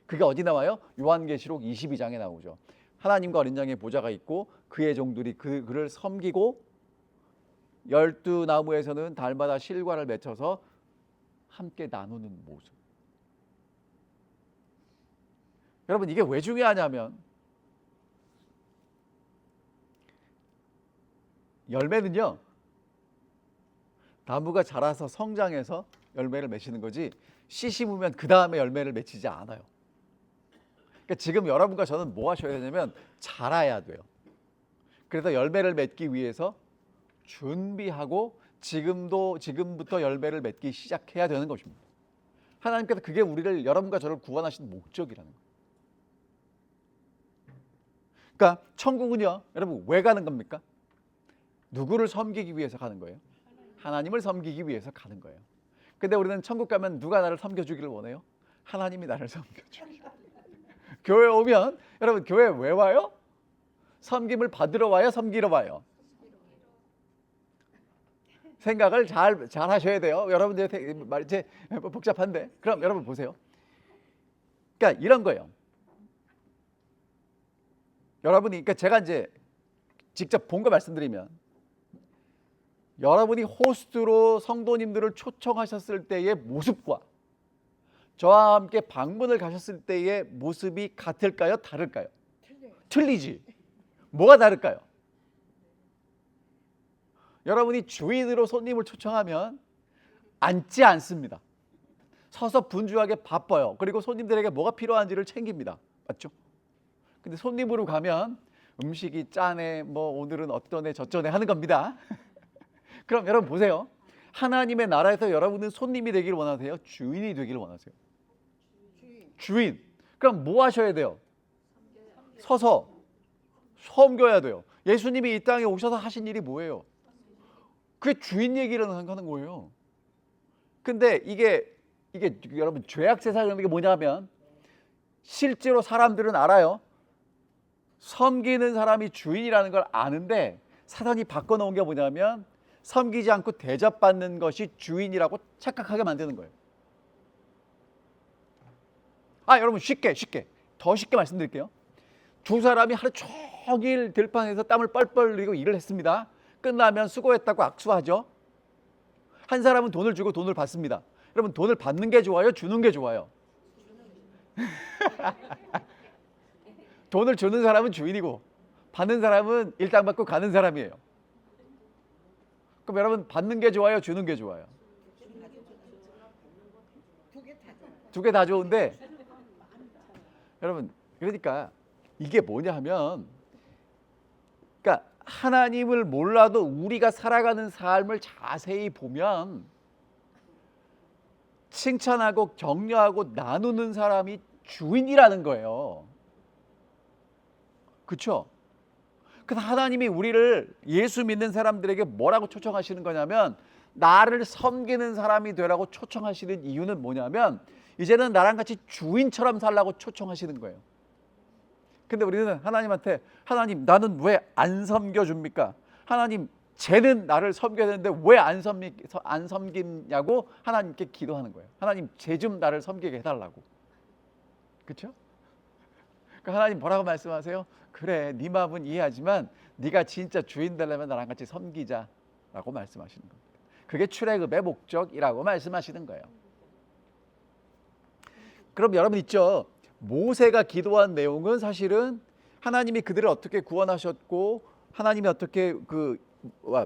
그게 어디 나와요? 요한계시록 22장에 나오죠. 하나님과 어린 양의 보좌가 있고 그의 종들이 그를 섬기고 12나무에서는 달마다 실과를 맺혀서 함께 나누는 모습. 여러분 이게 왜 중요하냐면 열매는요 나무가 자라서 성장해서 열매를 맺히는 거지 씨 심으면 그 다음에 열매를 맺히지 않아요. 그러니까 지금 여러분과 저는 뭐 하셔야 되냐면 자라야 돼요. 그래서 열매를 맺기 위해서 준비하고 지금부터 열매를 맺기 시작해야 되는 것입니다. 하나님께서 그게 우리를 여러분과 저를 구원하신 목적이라는 거예요. 그러니까 천국은요 여러분 왜 가는 겁니까? 누구를 섬기기 위해서 가는 거예요? 하나님을 섬기기 위해서 가는 거예요. 근데 우리는 천국 가면 누가 나를 섬겨주기를 원해요? 하나님이 나를 섬겨주기를. 교회 오면 여러분 교회 왜 와요? 섬김을 받으러 와요? 섬기러 와요? 생각을 잘 하셔야 돼요. 여러분들 말이 복잡한데 그럼 여러분 보세요. 그러니까 이런 거예요. 여러분이 그러니까 제가 이제 직접 본 거 말씀드리면 여러분이 호스트로 성도님들을 초청하셨을 때의 모습과 저와 함께 방문을 가셨을 때의 모습이 같을까요? 다를까요? 틀리지. 뭐가 다를까요? 여러분이 주인으로 손님을 초청하면 앉지 않습니다. 서서 분주하게 바빠요. 그리고 손님들에게 뭐가 필요한지를 챙깁니다. 맞죠? 근데 손님으로 가면 음식이 짜네, 뭐 오늘은 어떠네 저쩌네 하는 겁니다. 그럼 여러분 보세요. 하나님의 나라에서 여러분은 손님이 되기를 원하세요? 주인이 되기를 원하세요? 주인. 그럼 뭐 하셔야 돼요? 서서 섬겨야 돼요. 예수님이 이 땅에 오셔서 하신 일이 뭐예요? 그게 주인 얘기를 하는 거예요. 근데 이게 여러분 죄악 세상이라는 게 뭐냐면 실제로 사람들은 알아요. 섬기는 사람이 주인이라는 걸 아는데 사단이 바꿔놓은 게 뭐냐면 섬기지 않고 대접받는 것이 주인이라고 착각하게 만드는 거예요. 여러분 쉽게 더 쉽게 말씀드릴게요. 두 사람이 하루 종일 들판에서 땀을 뻘뻘 흘리고 일을 했습니다. 끝나면 수고했다고 악수하죠. 한 사람은 돈을 주고 돈을 받습니다. 여러분 돈을 받는 게 좋아요? 주는 게 좋아요? 돈을 주는 사람은 주인이고 받는 사람은 일당 받고 가는 사람이에요. 그럼 여러분 받는 게 좋아요? 주는 게 좋아요? 두 개 다 좋은데 여러분 그러니까 이게 뭐냐 하면 그러니까 하나님을 몰라도 우리가 살아가는 삶을 자세히 보면 칭찬하고 격려하고 나누는 사람이 주인이라는 거예요. 그렇죠? 그래서 하나님이 우리를 예수 믿는 사람들에게 뭐라고 초청하시는 거냐면 나를 섬기는 사람이 되라고 초청하시는 이유는 뭐냐면 이제는 나랑 같이 주인처럼 살라고 초청하시는 거예요. 근데 우리는 하나님한테 하나님 나는 왜 안 섬겨줍니까? 하나님 쟤는 나를 섬겨야 되는데 왜 안 섬기냐고 하나님께 기도하는 거예요. 하나님 쟤 좀 나를 섬기게 해달라고. 그렇죠? 그러니까 하나님 뭐라고 말씀하세요? 그래 네 마음은 이해하지만 네가 진짜 주인 되려면 나랑 같이 섬기자라고 말씀하시는 겁니다. 그게 출애굽의 목적이라고 말씀하시는 거예요. 그럼 여러분 있죠? 모세가 기도한 내용은 사실은 하나님이 그들을 어떻게 구원하셨고 하나님이 어떻게 그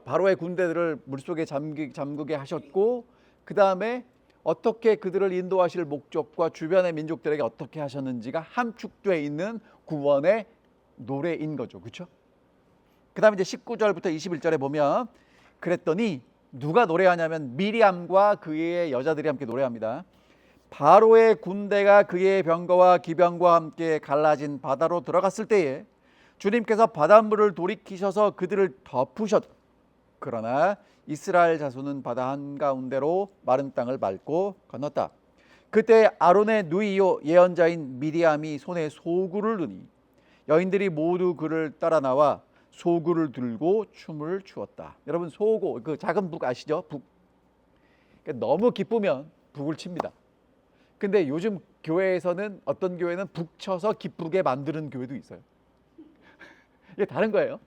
바로의 군대들을 물속에 잠그게 하셨고 그 다음에 어떻게 그들을 인도하실 목적과 주변의 민족들에게 어떻게 하셨는지가 함축되어 있는 구원의 노래인 거죠. 그렇죠? 그 다음에 이제 19절부터 21절에 보면 그랬더니 누가 노래하냐면 미리암과 그의 여자들이 함께 노래합니다. 바로의 군대가 그의 병거와 기병과 함께 갈라진 바다로 들어갔을 때에 주님께서 바닷물을 돌이키셔서 그들을 덮으셨. 그러나 이스라엘 자손은 바다 한가운데로 마른 땅을 밟고 건넜다. 그때 아론의 누이요 예언자인 미리암이 손에 소구를 드니 여인들이 모두 그를 따라 나와 소구를 들고 춤을 추었다. 여러분 소고 그 작은 북 아시죠? 북. 그러니까 너무 기쁘면 북을 칩니다. 근데 요즘 교회에서는 어떤 교회는 북 쳐서 기쁘게 만드는 교회도 있어요. 이게 다른 거예요.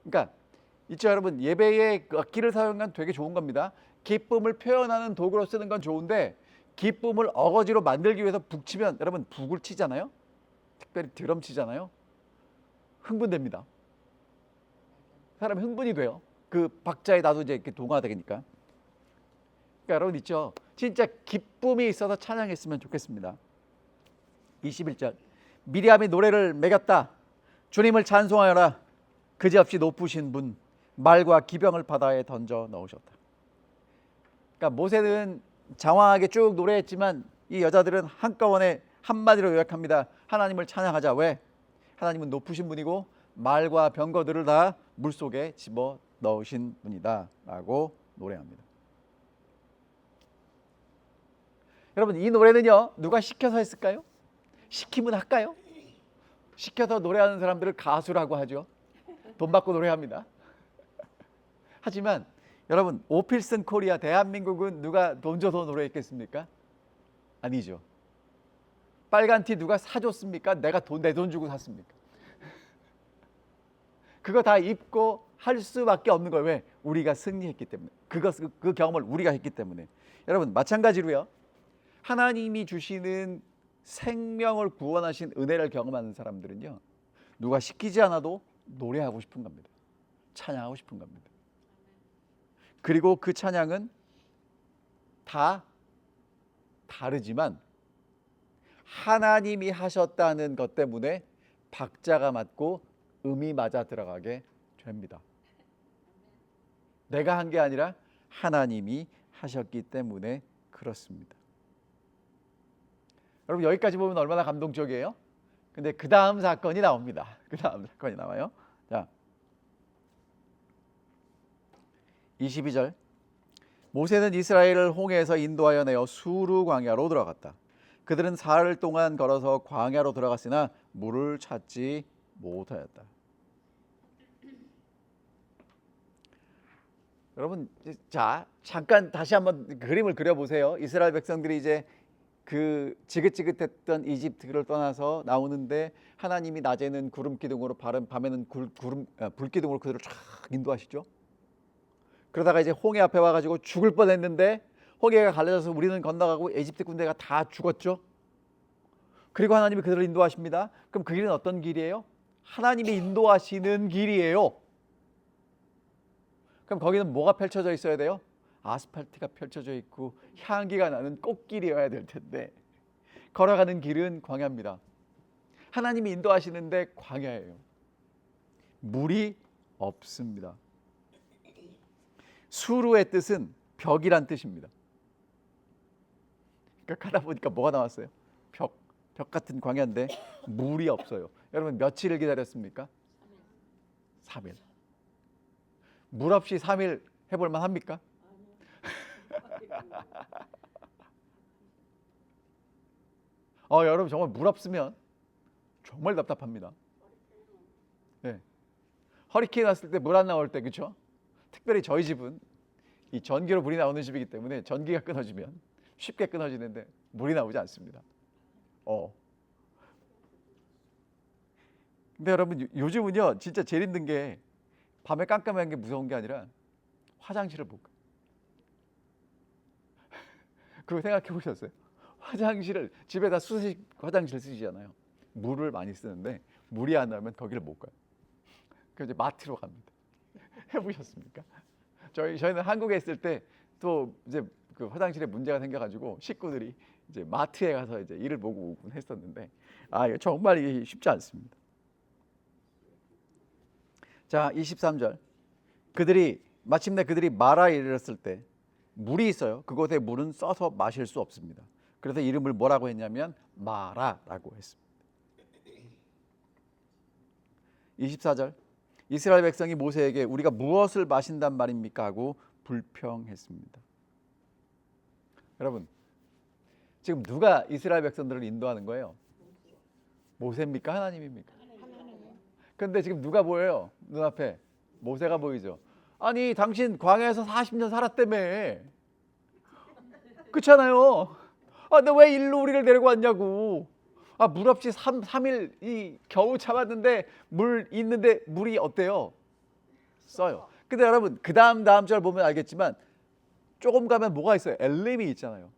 그러니까 있죠 여러분, 예배에 악기를 사용하면 되게 좋은 겁니다. 기쁨을 표현하는 도구로 쓰는 건 좋은데 기쁨을 어거지로 만들기 위해서 북 치면 여러분 북을 치잖아요. 특별히 드럼 치잖아요. 흥분됩니다. 사람이 흥분이 돼요. 그 박자에 나도 이제 이렇게 동화되니까. 그러니까 여러분 있죠. 진짜 기쁨이 있어서 찬양했으면 좋겠습니다. 21절 미리암이 노래를 매겼다. 주님을 찬송하여라. 그지없이 높으신 분 말과 기병을 바다에 던져 넣으셨다. 그러니까 모세는 장황하게 쭉 노래했지만 이 여자들은 한꺼번에 한마디로 요약합니다. 하나님을 찬양하자. 왜? 하나님은 높으신 분이고 말과 병거들을 다 물속에 집어 넣으신 분이다 라고 노래합니다. 여러분 이 노래는요 누가 시켜서 했을까요? 시키면 할까요? 시켜서 노래하는 사람들을 가수라고 하죠. 돈 받고 노래합니다. 하지만 여러분 오필슨 코리아 대한민국은 누가 돈 줘서 노래했겠습니까? 아니죠. 빨간 티 누가 사줬습니까? 내가 내 돈 주고 샀습니까? 그거 다 입고 할 수밖에 없는 거예요. 왜? 우리가 승리했기 때문에. 그 경험을 우리가 했기 때문에. 여러분 마찬가지로요. 하나님이 주시는 생명을 구원하신 은혜를 경험하는 사람들은요. 누가 시키지 않아도 노래하고 싶은 겁니다. 찬양하고 싶은 겁니다. 그리고 그 찬양은 다 다르지만 하나님이 하셨다는 것 때문에 박자가 맞고 음이 맞아 들어가게 됩니다. 내가 한 게 아니라 하나님이 하셨기 때문에 그렇습니다. 여러분 여기까지 보면 얼마나 감동적이에요? 근데 그 다음 사건이 나옵니다. 그 다음 사건이 나와요. 자, 22절 모세는 이스라엘을 홍해에서 인도하여 내어 수르 광야로 들어갔다. 그들은 사흘 동안 걸어서 광야로 들어갔으나 물을 찾지 못하였다. 여러분 자 잠깐 다시 한번 그림을 그려보세요. 이스라엘 백성들이 이제 그 지긋지긋했던 이집트를 떠나서 나오는데 하나님이 낮에는 구름 기둥으로 밤에는 불 기둥으로 그들을 쫙 인도하시죠. 그러다가 이제 홍해 앞에 와가지고 죽을 뻔했는데 홍해가 갈라져서 우리는 건너가고 이집트 군대가 다 죽었죠. 그리고 하나님이 그들을 인도하십니다. 그럼 그 길은 어떤 길이에요? 하나님이 인도하시는 길이에요. 그럼 거기는 뭐가 펼쳐져 있어야 돼요? 아스팔트가 펼쳐져 있고 향기가 나는 꽃길이어야 될 텐데 걸어가는 길은 광야입니다. 하나님이 인도하시는데 광야예요. 물이 없습니다. 수르의 뜻은 벽이란 뜻입니다. 그러니까 가다 보니까 뭐가 나왔어요? 벽 같은 광야인데 물이 없어요. 여러분 며칠을 기다렸습니까? 3일. 물 없이 3일 해볼 만 합니까? 여러분 정말 물 없으면 정말 답답합니다. 네. 허리케인 왔을 때 물 안 나올 때 그렇죠? 특별히 저희 집은 이 전기로 물이 나오는 집이기 때문에 전기가 끊어지면 쉽게 끊어지는데 물이 나오지 않습니다. 근데 여러분 요즘은요 진짜 제일 힘든 게 밤에 깜깜한 게 무서운 게 아니라 화장실을 못 가. 그거 생각해 보셨어요? 화장실을 집에다 수세식 화장실 쓰시잖아요. 물을 많이 쓰는데 물이 안 나오면 거기를 못 가요. 그래서 이제 마트로 갑니다. 해보셨습니까? 저희는 한국에 있을 때 또 이제 그 화장실에 문제가 생겨가지고 식구들이 이제 마트에 가서 이제 일을 보고 오곤 했었는데 이거 정말 이게 쉽지 않습니다. 자, 23절. 마침내 그들이 마라에 이르렀을 때 물이 있어요. 그곳에 물은 써서 마실 수 없습니다. 그래서 이름을 뭐라고 했냐면 마라라고 했습니다. 24절. 이스라엘 백성이 모세에게 우리가 무엇을 마신단 말입니까? 하고 불평했습니다. 여러분, 지금 누가 이스라엘 백성들을 인도하는 거예요? 모세입니까? 하나님입니까? 그런데 지금 누가 보여요? 눈앞에 모세가 보이죠. 아니, 당신 광야에서 40년 살았다며. 그렇잖아요. 근데 왜 일로 우리를 데리고 왔냐고. 물 없이 3일 이 겨우 참았는데 물 있는데 물이 어때요? 써요. 근데 여러분 그 다음 절 보면 알겠지만 조금 가면 뭐가 있어요? 엘림이 있잖아요.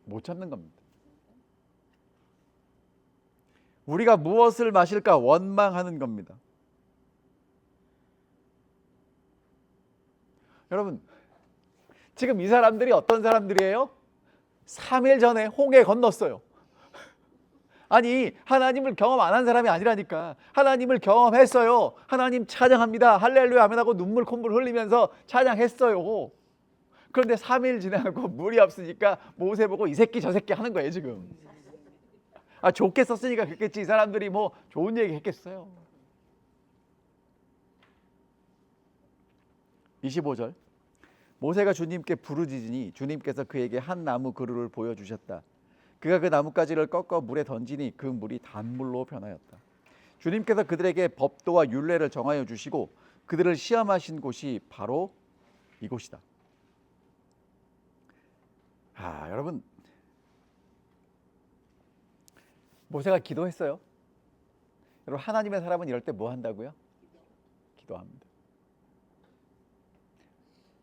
못 참는 겁니다. 우리가 무엇을 마실까 원망하는 겁니다. 여러분 지금 이 사람들이 어떤 사람들이에요? 3일 전에 홍해 건넜어요. 아니 하나님을 경험 안 한 사람이 아니라니까. 하나님을 경험했어요. 하나님 찬양합니다. 할렐루야 하면 하고 눈물 콧물 흘리면서 찬양했어요. 그런데 3일 지나고 물이 없으니까 모세 보고 이 새끼 저 새끼 하는 거예요 지금. 좋게 썼으니까 그랬겠지. 이 사람들이 뭐 좋은 얘기 했겠어요. 25절. 모세가 주님께 부르짖으니 주님께서 그에게 한 나무 그루를 보여주셨다. 그가 그 나뭇가지를 꺾어 물에 던지니 그 물이 단물로 변하였다. 주님께서 그들에게 법도와 율례를 정하여 주시고 그들을 시험하신 곳이 바로 이곳이다. 여러분 모세가 기도했어요. 여러분 하나님의 사람은 이럴 때 뭐 한다고요? 기도합니다.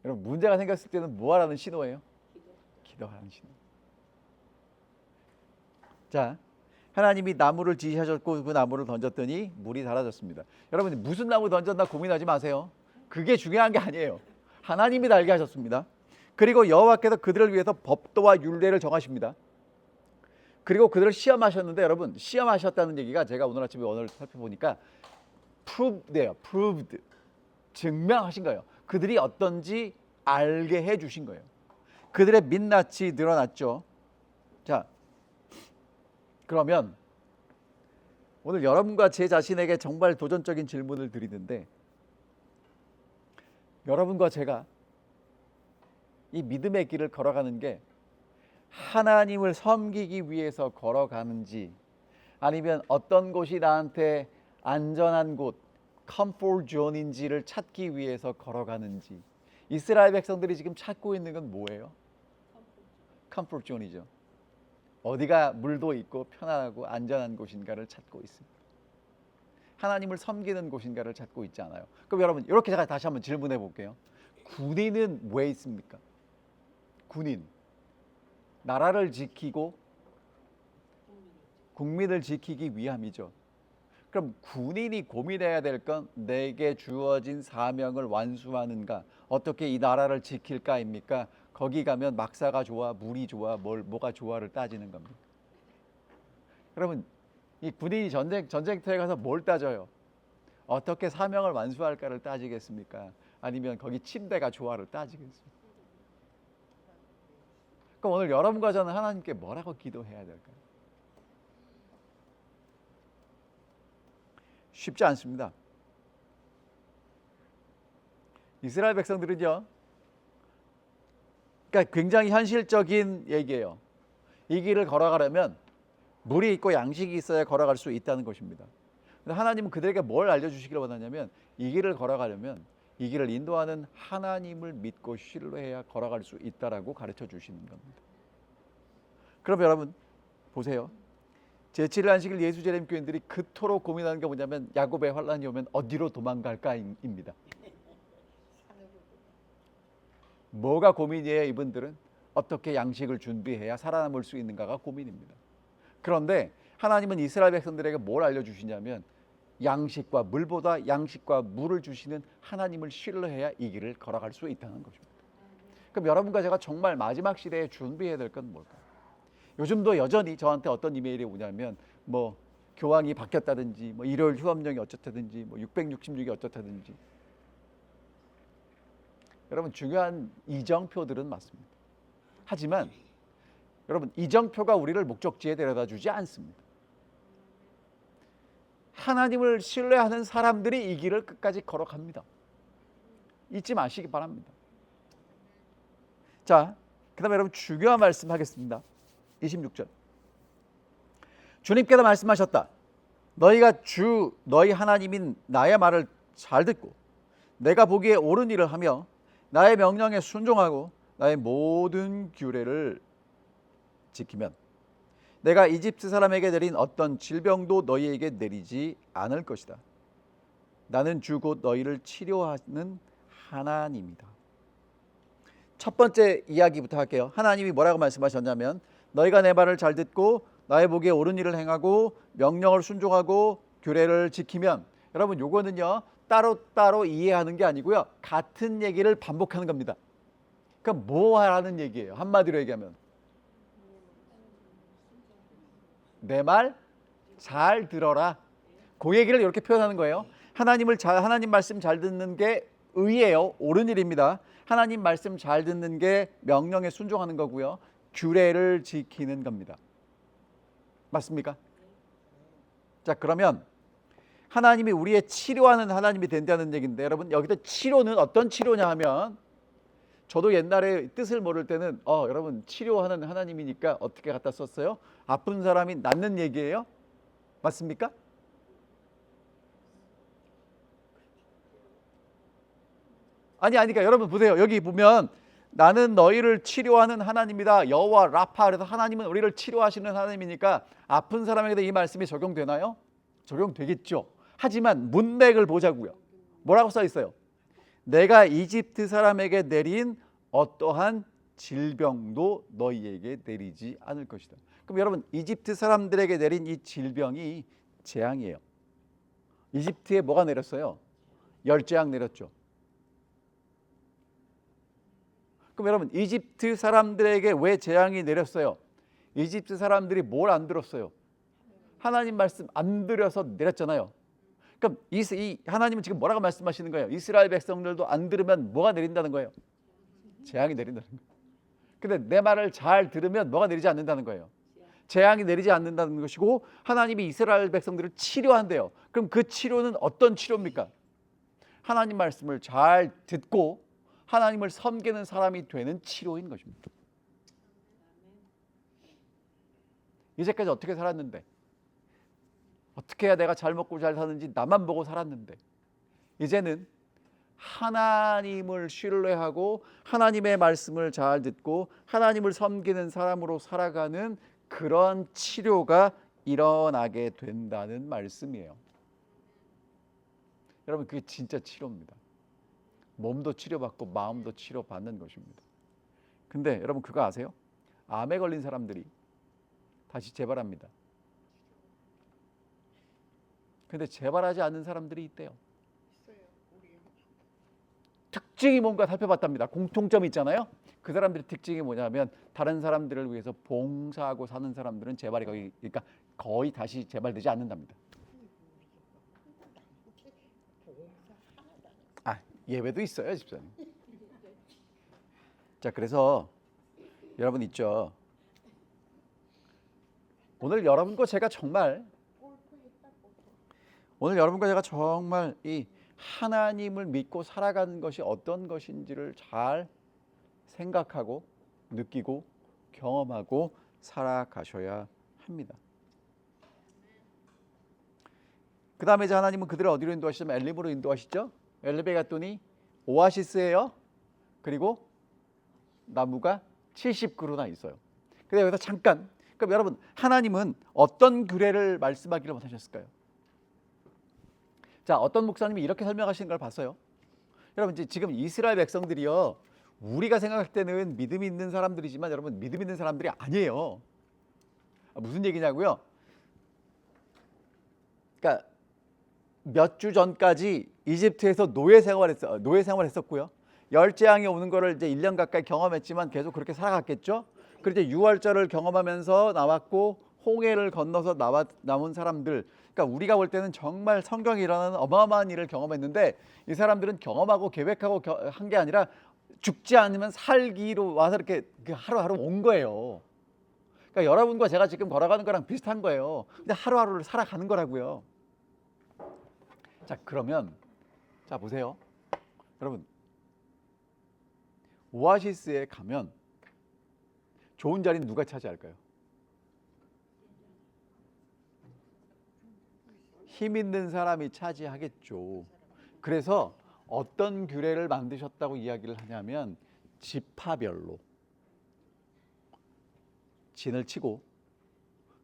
여러분 문제가 생겼을 때는 뭐 하라는 신호예요? 기도하는 신호. 자, 하나님이 나무를 지시하셨고 그 나무를 던졌더니 물이 사라졌습니다. 여러분 무슨 나무 던졌나 고민하지 마세요. 그게 중요한 게 아니에요. 하나님이 달게 하셨습니다. 그리고 여호와께서 그들을 위해서 법도와 율례를 정하십니다. 그리고 그들을 시험하셨는데 여러분 시험하셨다는 얘기가 제가 오늘 아침에 언어를 살펴보니까 proved 증명하신 거예요. 그들이 어떤지 알게 해주신 거예요. 그들의 민낯이 드러났죠. 자, 그러면 오늘 여러분과 제 자신에게 정말 도전적인 질문을 드리는데 여러분과 제가 이 믿음의 길을 걸어가는 게 하나님을 섬기기 위해서 걸어가는지 아니면 어떤 곳이 나한테 안전한 곳, 컴포트 존인지를 찾기 위해서 걸어가는지. 이스라엘 백성들이 지금 찾고 있는 건 뭐예요? 컴포트 존이죠. 어디가 물도 있고 편안하고 안전한 곳인가를 찾고 있습니다. 하나님을 섬기는 곳인가를 찾고 있지 않아요. 그럼 여러분 이렇게 제가 다시 한번 질문해 볼게요. 군인은 왜 있습니까? 군인 나라를 지키고 국민을 지키기 위함이죠. 그럼 군인이 고민해야 될 건 내게 주어진 사명을 완수하는가, 어떻게 이 나라를 지킬까입니까? 거기 가면 막사가 좋아, 물이 좋아, 뭐가 좋아를 따지는 겁니다. 여러분 이 군인이 전쟁터에 가서 뭘 따져요? 어떻게 사명을 완수할까를 따지겠습니까? 아니면 거기 침대가 좋아를 따지겠습니까? 그럼 오늘 여러분과 저는 하나님께 뭐라고 기도해야 될까요? 쉽지 않습니다. 이스라엘 백성들은요, 그러니까 굉장히 현실적인 얘기예요. 이 길을 걸어가려면 물이 있고 양식이 있어야 걸어갈 수 있다는 것입니다. 근데 하나님은 그들에게 뭘 알려주시기를 원하냐면 이 길을 걸어가려면 이 길을 인도하는 하나님을 믿고 신뢰해야 걸어갈 수 있다라고 가르쳐 주시는 겁니다. 그럼 여러분 보세요. 제7일 안식일 예수재림 교인들이 그토록 고민하는 게 뭐냐면 야곱의 환란이 오면 어디로 도망갈까입니다. 뭐가 고민이에요? 이분들은 어떻게 양식을 준비해야 살아남을 수 있는가가 고민입니다. 그런데 하나님은 이스라엘 백성들에게 뭘 알려주시냐면 양식과 물보다 양식과 물을 주시는 하나님을 신뢰해야 이 길을 걸어갈 수 있다는 것입니다. 그럼 여러분과 제가 정말 마지막 시대에 준비해야 될 건 뭘까요? 요즘도 여전히 저한테 어떤 이메일이 오냐면 뭐 교황이 바뀌었다든지 뭐 일요일 휴업령이 어쩌다든지 뭐 666이 어쩌다든지. 여러분 중요한 이정표들은 맞습니다. 하지만 여러분 이정표가 우리를 목적지에 데려다 주지 않습니다. 하나님을 신뢰하는 사람들이 이 길을 끝까지 걸어갑니다. 잊지 마시기 바랍니다. 자, 그 다음에 여러분 중요한 말씀 하겠습니다. 26절. 주님께서 말씀하셨다. 너희가 너희 하나님인 나의 말을 잘 듣고 내가 보기에 옳은 일을 하며 나의 명령에 순종하고 나의 모든 규례를 지키면 내가 이집트 사람에게 내린 어떤 질병도 너희에게 내리지 않을 것이다. 나는 주 곧 너희를 치료하는 하나님이다. 첫 번째 이야기부터 할게요. 하나님이 뭐라고 말씀하셨냐면 너희가 내 말을 잘 듣고 나의 보기에 옳은 일을 행하고 명령을 순종하고 규례를 지키면, 여러분 요거는요 따로따로 이해하는 게 아니고요 같은 얘기를 반복하는 겁니다. 그럼 뭐 하라는 얘기예요? 한마디로 얘기하면 내 말 잘 들어라. 그 얘기를 이렇게 표현하는 거예요. 하나님 말씀 잘 듣는 게 의예요. 옳은 일입니다. 하나님 말씀 잘 듣는 게 명령에 순종하는 거고요. 규례를 지키는 겁니다. 맞습니까? 자, 그러면 하나님이 우리의 치료하는 하나님이 된다는 얘기인데, 여러분 여기서 치료는 어떤 치료냐 하면, 저도 옛날에 뜻을 모를 때는 여러분 치료하는 하나님이니까 어떻게 갖다 썼어요? 아픈 사람이 낫는 얘기예요? 맞습니까? 그러니까 여러분 보세요. 여기 보면 나는 너희를 치료하는 하나님이다. 여호와 라파. 그래서 하나님은 우리를 치료하시는 하나님이니까 아픈 사람에게도 이 말씀이 적용되나요? 적용되겠죠. 하지만 문맥을 보자고요. 뭐라고 써 있어요? 내가 이집트 사람에게 내린 어떠한 질병도 너희에게 내리지 않을 것이다. 그럼 여러분 이집트 사람들에게 내린 이 질병이 재앙이에요. 이집트에 뭐가 내렸어요? 열재앙 내렸죠. 그럼 여러분 이집트 사람들에게 왜 재앙이 내렸어요? 이집트 사람들이 뭘 안 들었어요? 하나님 말씀 안 들어서 내렸잖아요. 그럼 이 하나님은 지금 뭐라고 말씀하시는 거예요? 이스라엘 백성들도 안 들으면 뭐가 내린다는 거예요? 재앙이 내린다는 거예요. 근데 내 말을 잘 들으면 뭐가 내리지 않는다는 거예요? 재앙이 내리지 않는다는 것이고, 하나님이 이스라엘 백성들을 치료한대요. 그럼 그 치료는 어떤 치료입니까? 하나님 말씀을 잘 듣고 하나님을 섬기는 사람이 되는 치료인 것입니다. 이제까지 어떻게 살았는데, 어떻게 해야 내가 잘 먹고 잘 사는지 나만 보고 살았는데, 이제는 하나님을 신뢰하고 하나님의 말씀을 잘 듣고 하나님을 섬기는 사람으로 살아가는 그런 치료가 일어나게 된다는 말씀이에요. 여러분 그게 진짜 치료입니다. 몸도 치료받고 마음도 치료받는 것입니다. 근데 여러분 그거 아세요? 암에 걸린 사람들이 다시 재발합니다. 근데 재발하지 않는 사람들이 있대요. 특징이 뭔가 살펴봤답니다. 공통점이 있잖아요. 그 사람들의 특징이 뭐냐면 다른 사람들을 위해서 봉사하고 사는 사람들은 재발이 거의 다시 재발되지 않는답니다. 예외도 있어요, 집사님. 자, 그래서 여러분 있죠. 오늘 여러분과 제가 정말 이 하나님을 믿고 살아가는 것이 어떤 것인지를 잘 생각하고 느끼고 경험하고 살아가셔야 합니다. 그 다음에 이제 하나님은 그들을 어디로 인도하시냐면 엘림으로 인도하시죠. 엘림에 갔더니 오아시스예요. 그리고 나무가 70그루나 있어요. 근데 여기서 잠깐, 그럼 여러분 하나님은 어떤 규례를 말씀하기를 원하셨을까요? 자, 어떤 목사님이 이렇게 설명하시는 걸 봤어요. 여러분 지금 이스라엘 백성들이요 우리가 생각할 때는 믿음 있는 사람들이지만 여러분 믿음 있는 사람들이 아니에요. 무슨 얘기냐고요? 그러니까 몇 주 전까지 이집트에서 노예 생활했었고요. 열재앙이 오는 거를 이제 1년 가까이 경험했지만 계속 그렇게 살아갔겠죠. 그리고 이제 유월절을 경험하면서 나왔고 홍해를 건너서 남은 사람들. 그러니까 우리가 볼 때는 정말 성경에 일어나는 어마어마한 일을 경험했는데 이 사람들은 경험하고 계획하고 한 게 아니라 죽지 않으면 살기로 와서 이렇게 하루하루 온 거예요. 그러니까 여러분과 제가 지금 걸어가는 거랑 비슷한 거예요. 근데 하루하루를 살아가는 거라고요. 자, 그러면 자 보세요. 여러분 오아시스에 가면 좋은 자리는 누가 차지할까요? 힘 있는 사람이 차지하겠죠. 그래서 어떤 규례를 만드셨다고 이야기를 하냐면 지파별로 진을 치고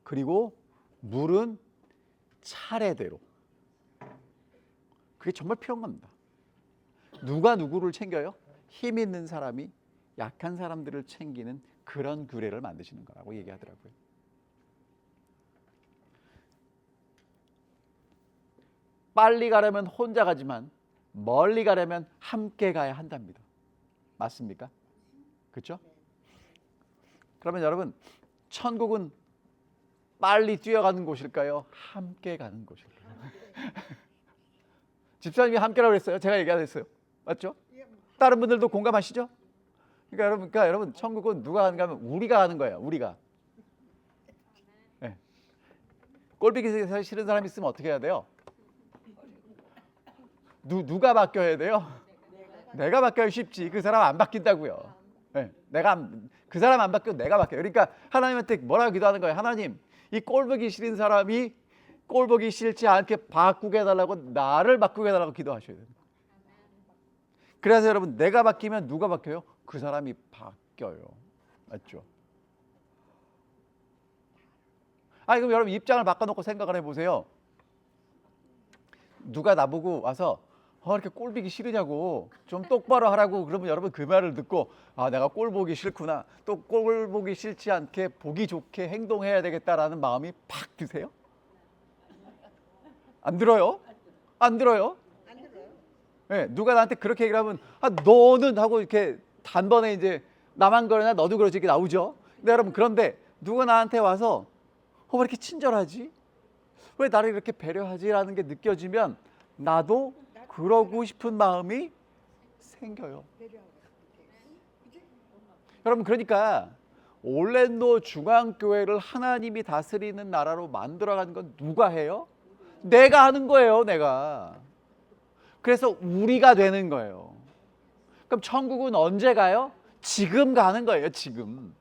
그리고 물은 차례대로. 그게 정말 필요한 겁니다. 누가 누구를 챙겨요? 힘 있는 사람이 약한 사람들을 챙기는 그런 규례를 만드시는 거라고 얘기하더라고요. 빨리 가려면 혼자 가지만 멀리 가려면 함께 가야 한답니다. 맞습니까? 그렇죠? 그러면 여러분 천국은 빨리 뛰어가는 곳일까요? 함께 가는 곳일까요? 집사님이 함께라고 그랬어요. 제가 얘기했어요. 맞죠? 다른 분들도 공감하시죠? 그러니까 여러분 천국은 누가 가는가 하면 우리가 가는 거예요. 우리가. 네. 꼴보기 싫은 사람 있으면 어떻게 해야 돼요? 누가 바뀌어야 돼요? 내가 바뀌어야 쉽지. 그 사람 안 바뀐다고요. 네. 그 사람 안 바뀌고 내가 바뀌어요. 그러니까 하나님한테 뭐라고 기도하는 거예요? 하나님, 이 꼴보기 싫은 사람이 꼴보기 싫지 않게 바꾸게 해달라고 나를 바꾸게 해달라고 기도하셔야 돼요. 그래서 여러분 내가 바뀌면 누가 바뀌어요? 그 사람이 바뀌어요. 맞죠? 그럼 여러분 입장을 바꿔놓고 생각을 해보세요. 누가 나보고 와서 이렇게 꼴 보기 싫으냐고 좀 똑바로 하라고 그러면 여러분 그 말을 듣고 내가 꼴 보기 싫구나. 또 꼴 보기 싫지 않게 보기 좋게 행동해야 되겠다라는 마음이 팍 드세요? 안 들어요? 안 들어요? 네, 누가 나한테 그렇게 얘기를 하면 너는 하고 이렇게 단번에 이제 나만 그러냐 너도 그러지 이렇게 나오죠. 근데 여러분 그런데 누가 나한테 와서 왜 이렇게 친절하지? 왜 나를 이렇게 배려하지라는 게 느껴지면 나도 그러고 싶은 마음이 생겨요. 여러분 그러니까 올랜도 중앙교회를 하나님이 다스리는 나라로 만들어가는 건 누가 해요? 내가 하는 거예요. 내가. 그래서 우리가 되는 거예요. 그럼 천국은 언제 가요? 지금 가는 거예요. 지금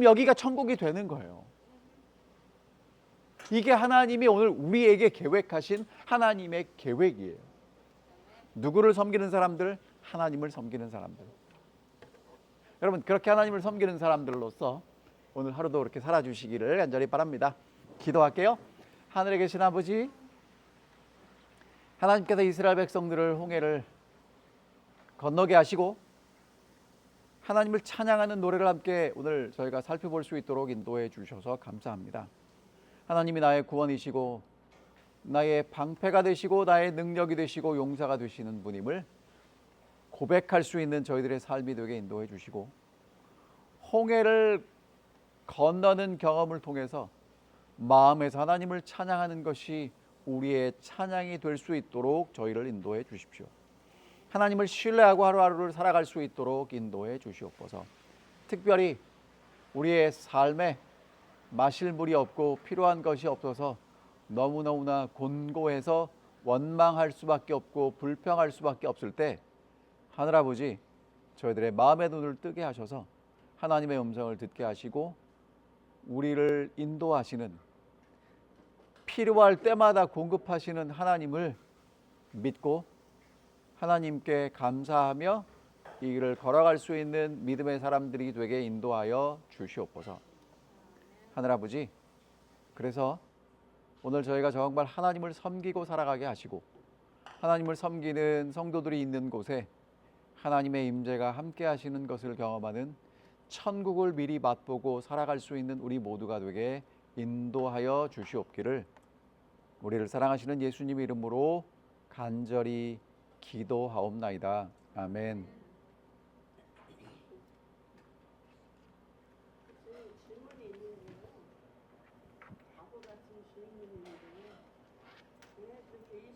여기가 천국이 되는 거예요. 이게 하나님이 오늘 우리에게 계획하신 하나님의 계획이에요. 누구를 섬기는 사람들? 하나님을 섬기는 사람들. 여러분 그렇게 하나님을 섬기는 사람들로서 오늘 하루도 그렇게 살아주시기를 간절히 바랍니다. 기도할게요. 하늘에 계신 아버지, 하나님께서 이스라엘 백성들을 홍해를 건너게 하시고 하나님을 찬양하는 노래를 함께 오늘 저희가 살펴볼 수 있도록 인도해 주셔서 감사합니다. 하나님이 나의 구원이시고 나의 방패가 되시고 나의 능력이 되시고 용사가 되시는 분임을 고백할 수 있는 저희들의 삶이 되게 인도해 주시고 홍해를 건너는 경험을 통해서 마음에서 하나님을 찬양하는 것이 우리의 찬양이 될 수 있도록 저희를 인도해 주십시오. 하나님을 신뢰하고 하루하루를 살아갈 수 있도록 인도해 주시옵소서. 특별히 우리의 삶에 마실 물이 없고 필요한 것이 없어서 너무너무나 곤고해서 원망할 수밖에 없고 불평할 수밖에 없을 때 하늘아버지 저희들의 마음의 눈을 뜨게 하셔서 하나님의 음성을 듣게 하시고 우리를 인도하시는 필요할 때마다 공급하시는 하나님을 믿고 하나님께 감사하며 이 길을 걸어갈 수 있는 믿음의 사람들이 되게 인도하여 주시옵소서. 하늘아버지, 그래서 오늘 저희가 정말 하나님을 섬기고 살아가게 하시고 하나님을 섬기는 성도들이 있는 곳에 하나님의 임재가 함께 하시는 것을 경험하는 천국을 미리 맛보고 살아갈 수 있는 우리 모두가 되게 인도하여 주시옵기를 우리를 사랑하시는 예수님 이름으로 간절히 기도하옵나이다. 아멘. 질문이 있는데요. 바보 같은 질문이 있는데 왜 그렇게